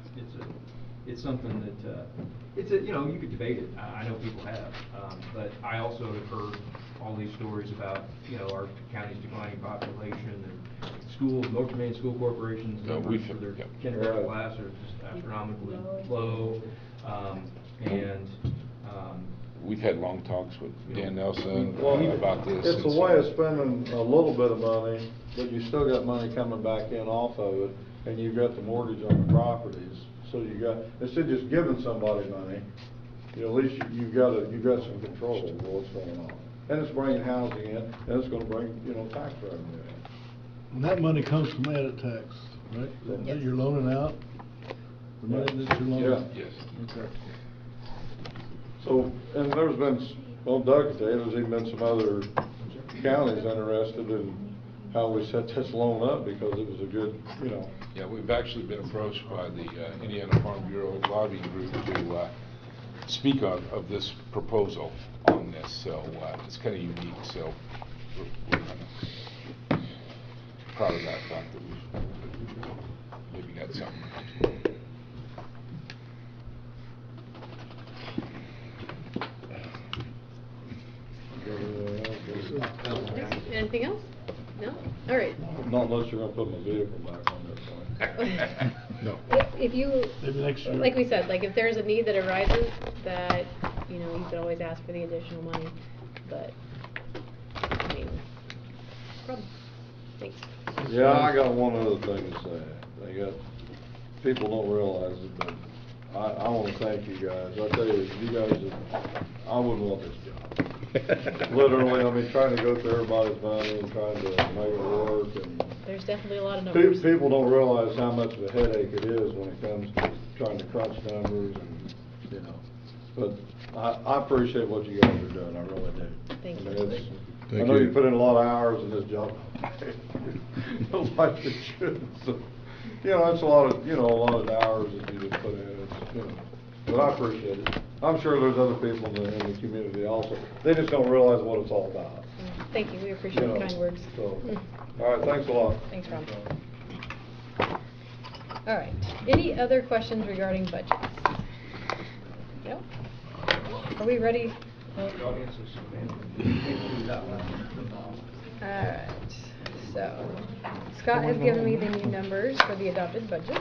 Speaker 8: It's something that, you could debate it, I know people have, but I also have heard all these stories about, our county's declining population and schools, North Main School Corporation's
Speaker 13: Yeah,
Speaker 8: numbers
Speaker 13: we've-
Speaker 8: for their
Speaker 13: yeah.
Speaker 8: kindergarten
Speaker 12: Right.
Speaker 8: class are just astronomically low, and,
Speaker 13: We've had long talks with Dan Nelson
Speaker 12: Well,
Speaker 13: about this.
Speaker 12: It's
Speaker 13: and
Speaker 12: a way
Speaker 13: so-
Speaker 12: of spending a little bit of money, but you still got money coming back in off of it. and you've got the mortgage on the properties, so you got, instead of just giving somebody money, you know, at least you've got some control over what's going on. And it's bringing housing in, and it's gonna bring, you know, tax revenue in.
Speaker 3: And that money comes from edit tax, right? That you're loaning out? The money that you're loaning out?
Speaker 13: Yes.
Speaker 3: Okay.
Speaker 12: So, and there's been, well, Doug could tell you, there's even been some other counties interested in how we set this loan up, because it was a good, you know.
Speaker 13: Yeah, we've actually been approached by the Indiana Farm Bureau lobbying group to speak of this proposal on this, so it's kind of unique, so we're kind of proud of that fact that we've maybe got something.
Speaker 2: Anything else? No? All right.
Speaker 12: Not unless you're gonna put my vehicle back on that point.
Speaker 4: No.
Speaker 2: If you,
Speaker 3: Maybe next year.
Speaker 2: like we said, like if there's a need that arises, that, you know, you could always ask for the additional money, but, I mean, problem. Thanks.
Speaker 12: Yeah, I got one other thing to say. People don't realize it, but I wanna thank you guys. I tell you, you guys, I wouldn't want this job. Literally, I mean, trying to go through everybody's money and trying to make it work, and
Speaker 2: There's definitely a lot of numbers.
Speaker 12: people don't realize how much of a headache it is when it comes to trying to crunch numbers and, you know. But I appreciate what you guys are doing, I really do.
Speaker 2: Thank
Speaker 12: I
Speaker 2: you.
Speaker 12: mean, it's, I
Speaker 4: Thank
Speaker 12: know
Speaker 4: you.
Speaker 12: you put in a lot of hours in this job. Like you should, so, you know, it's a lot of hours that you just put in, it's, you know, but I appreciate it. I'm sure there's other people in the community also, they just don't realize what it's all about.
Speaker 2: Thank you, we appreciate
Speaker 12: You
Speaker 2: the
Speaker 12: know,
Speaker 2: kind words.
Speaker 12: so, all right, thanks a lot.
Speaker 2: Thanks, Ron. All right, any other questions regarding budgets? No? Are we ready? All right, so Scott has given me the new numbers for the adopted budget.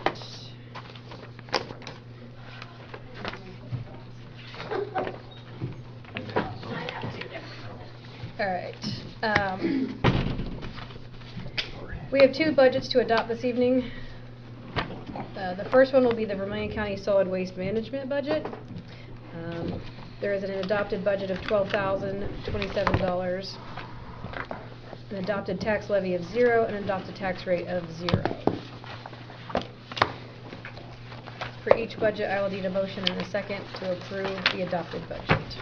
Speaker 2: All right. We have two budgets to adopt this evening. The first one will be the Vermilion County Solid Waste Management budget. There is an adopted budget of $12,027, an adopted tax levy of 0, and an adopted tax rate of 0. For each budget, I will need a motion and a second to approve the adopted budget.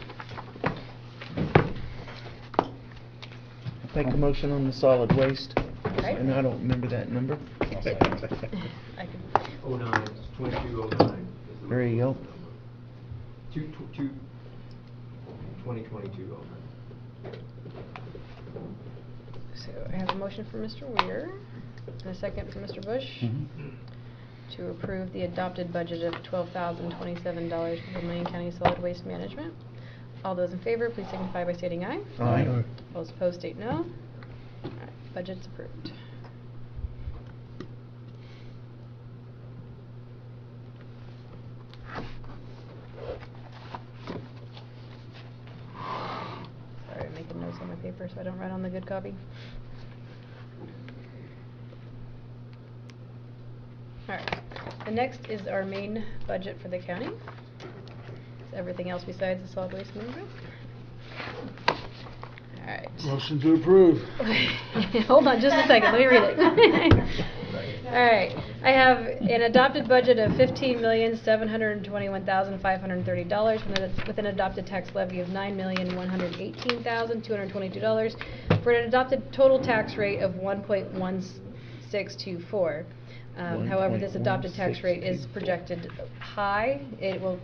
Speaker 1: Make a motion on the solid waste,
Speaker 2: Okay.
Speaker 1: and I don't remember that number.
Speaker 2: I can,
Speaker 8: 2209.
Speaker 1: There you go.
Speaker 8: 2022.
Speaker 2: So I have a motion from Mr. Weir and a second from Mr. Bush to approve the adopted budget of $12,027 for Vermilion County Solid Waste Management. All those in favor, please signify by stating aye.
Speaker 1: Aye.
Speaker 2: Those opposed state no. All right, budget's approved. Sorry, I'm making notes on my paper so I don't write on the good copy. Alright, the next is our main budget for the county. It's everything else besides the solid waste management. Alright.
Speaker 3: Motion to approve.
Speaker 2: Hold on just a second, let me read it. Alright, I have an adopted budget of $15,721,530 with an adopted tax levy of $9,118,222 for an adopted total tax rate of 1.1624. However, this adopted tax rate is projected high. It will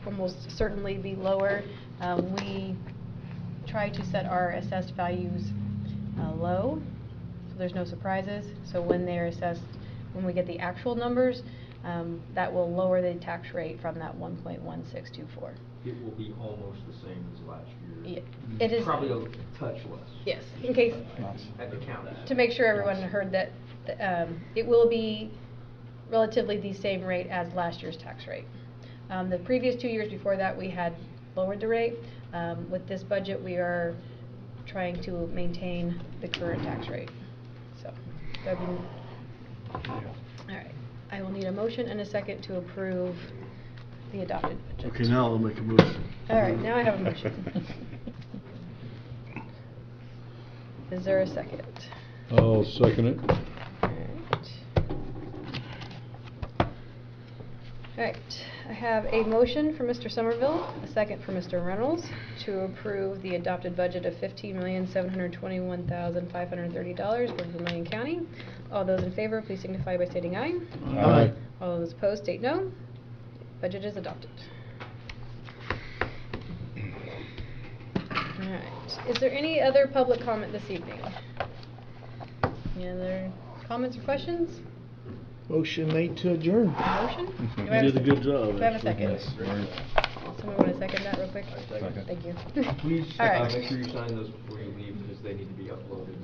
Speaker 2: almost certainly be lower. We try to set our assessed values low, so there's no surprises. So when they're assessed, when we get the actual numbers, that will lower the tax rate from that 1.1624.
Speaker 8: It will be almost the same as last year.
Speaker 2: Yeah, it is
Speaker 8: Probably a touch less.
Speaker 2: Yes, in case
Speaker 8: At the county.
Speaker 2: to make sure everyone heard that, it will be relatively the same rate as last year's tax rate. The previous 2 years before that, we had lowered the rate. With this budget, we are trying to maintain the current tax rate. So, that'd be Alright, I will need a motion and a second to approve the adopted budget.
Speaker 3: Okay, now I'll make a motion.
Speaker 2: Alright, now I have a motion. Is there a second?
Speaker 4: I'll second it.
Speaker 2: Alright, I have a motion for Mr. Somerville, a second for Mr. Reynolds, to approve the adopted budget of $15,721,530 for Vermilion County. All those in favor, please signify by stating aye.
Speaker 1: Aye.
Speaker 2: All those opposed, state no. Budget is adopted. Alright, is there any other public comment this evening? Any other comments or questions?
Speaker 1: Motion made to adjourn.
Speaker 2: Motion? Do
Speaker 3: You
Speaker 2: I have
Speaker 3: did a good job.
Speaker 2: Do I have a
Speaker 3: actually.
Speaker 2: second? Someone want to second that real quick?
Speaker 8: Second.
Speaker 2: Thank you.
Speaker 8: Please,
Speaker 2: All right.
Speaker 8: make sure you sign those before you leave, because they need to be uploaded.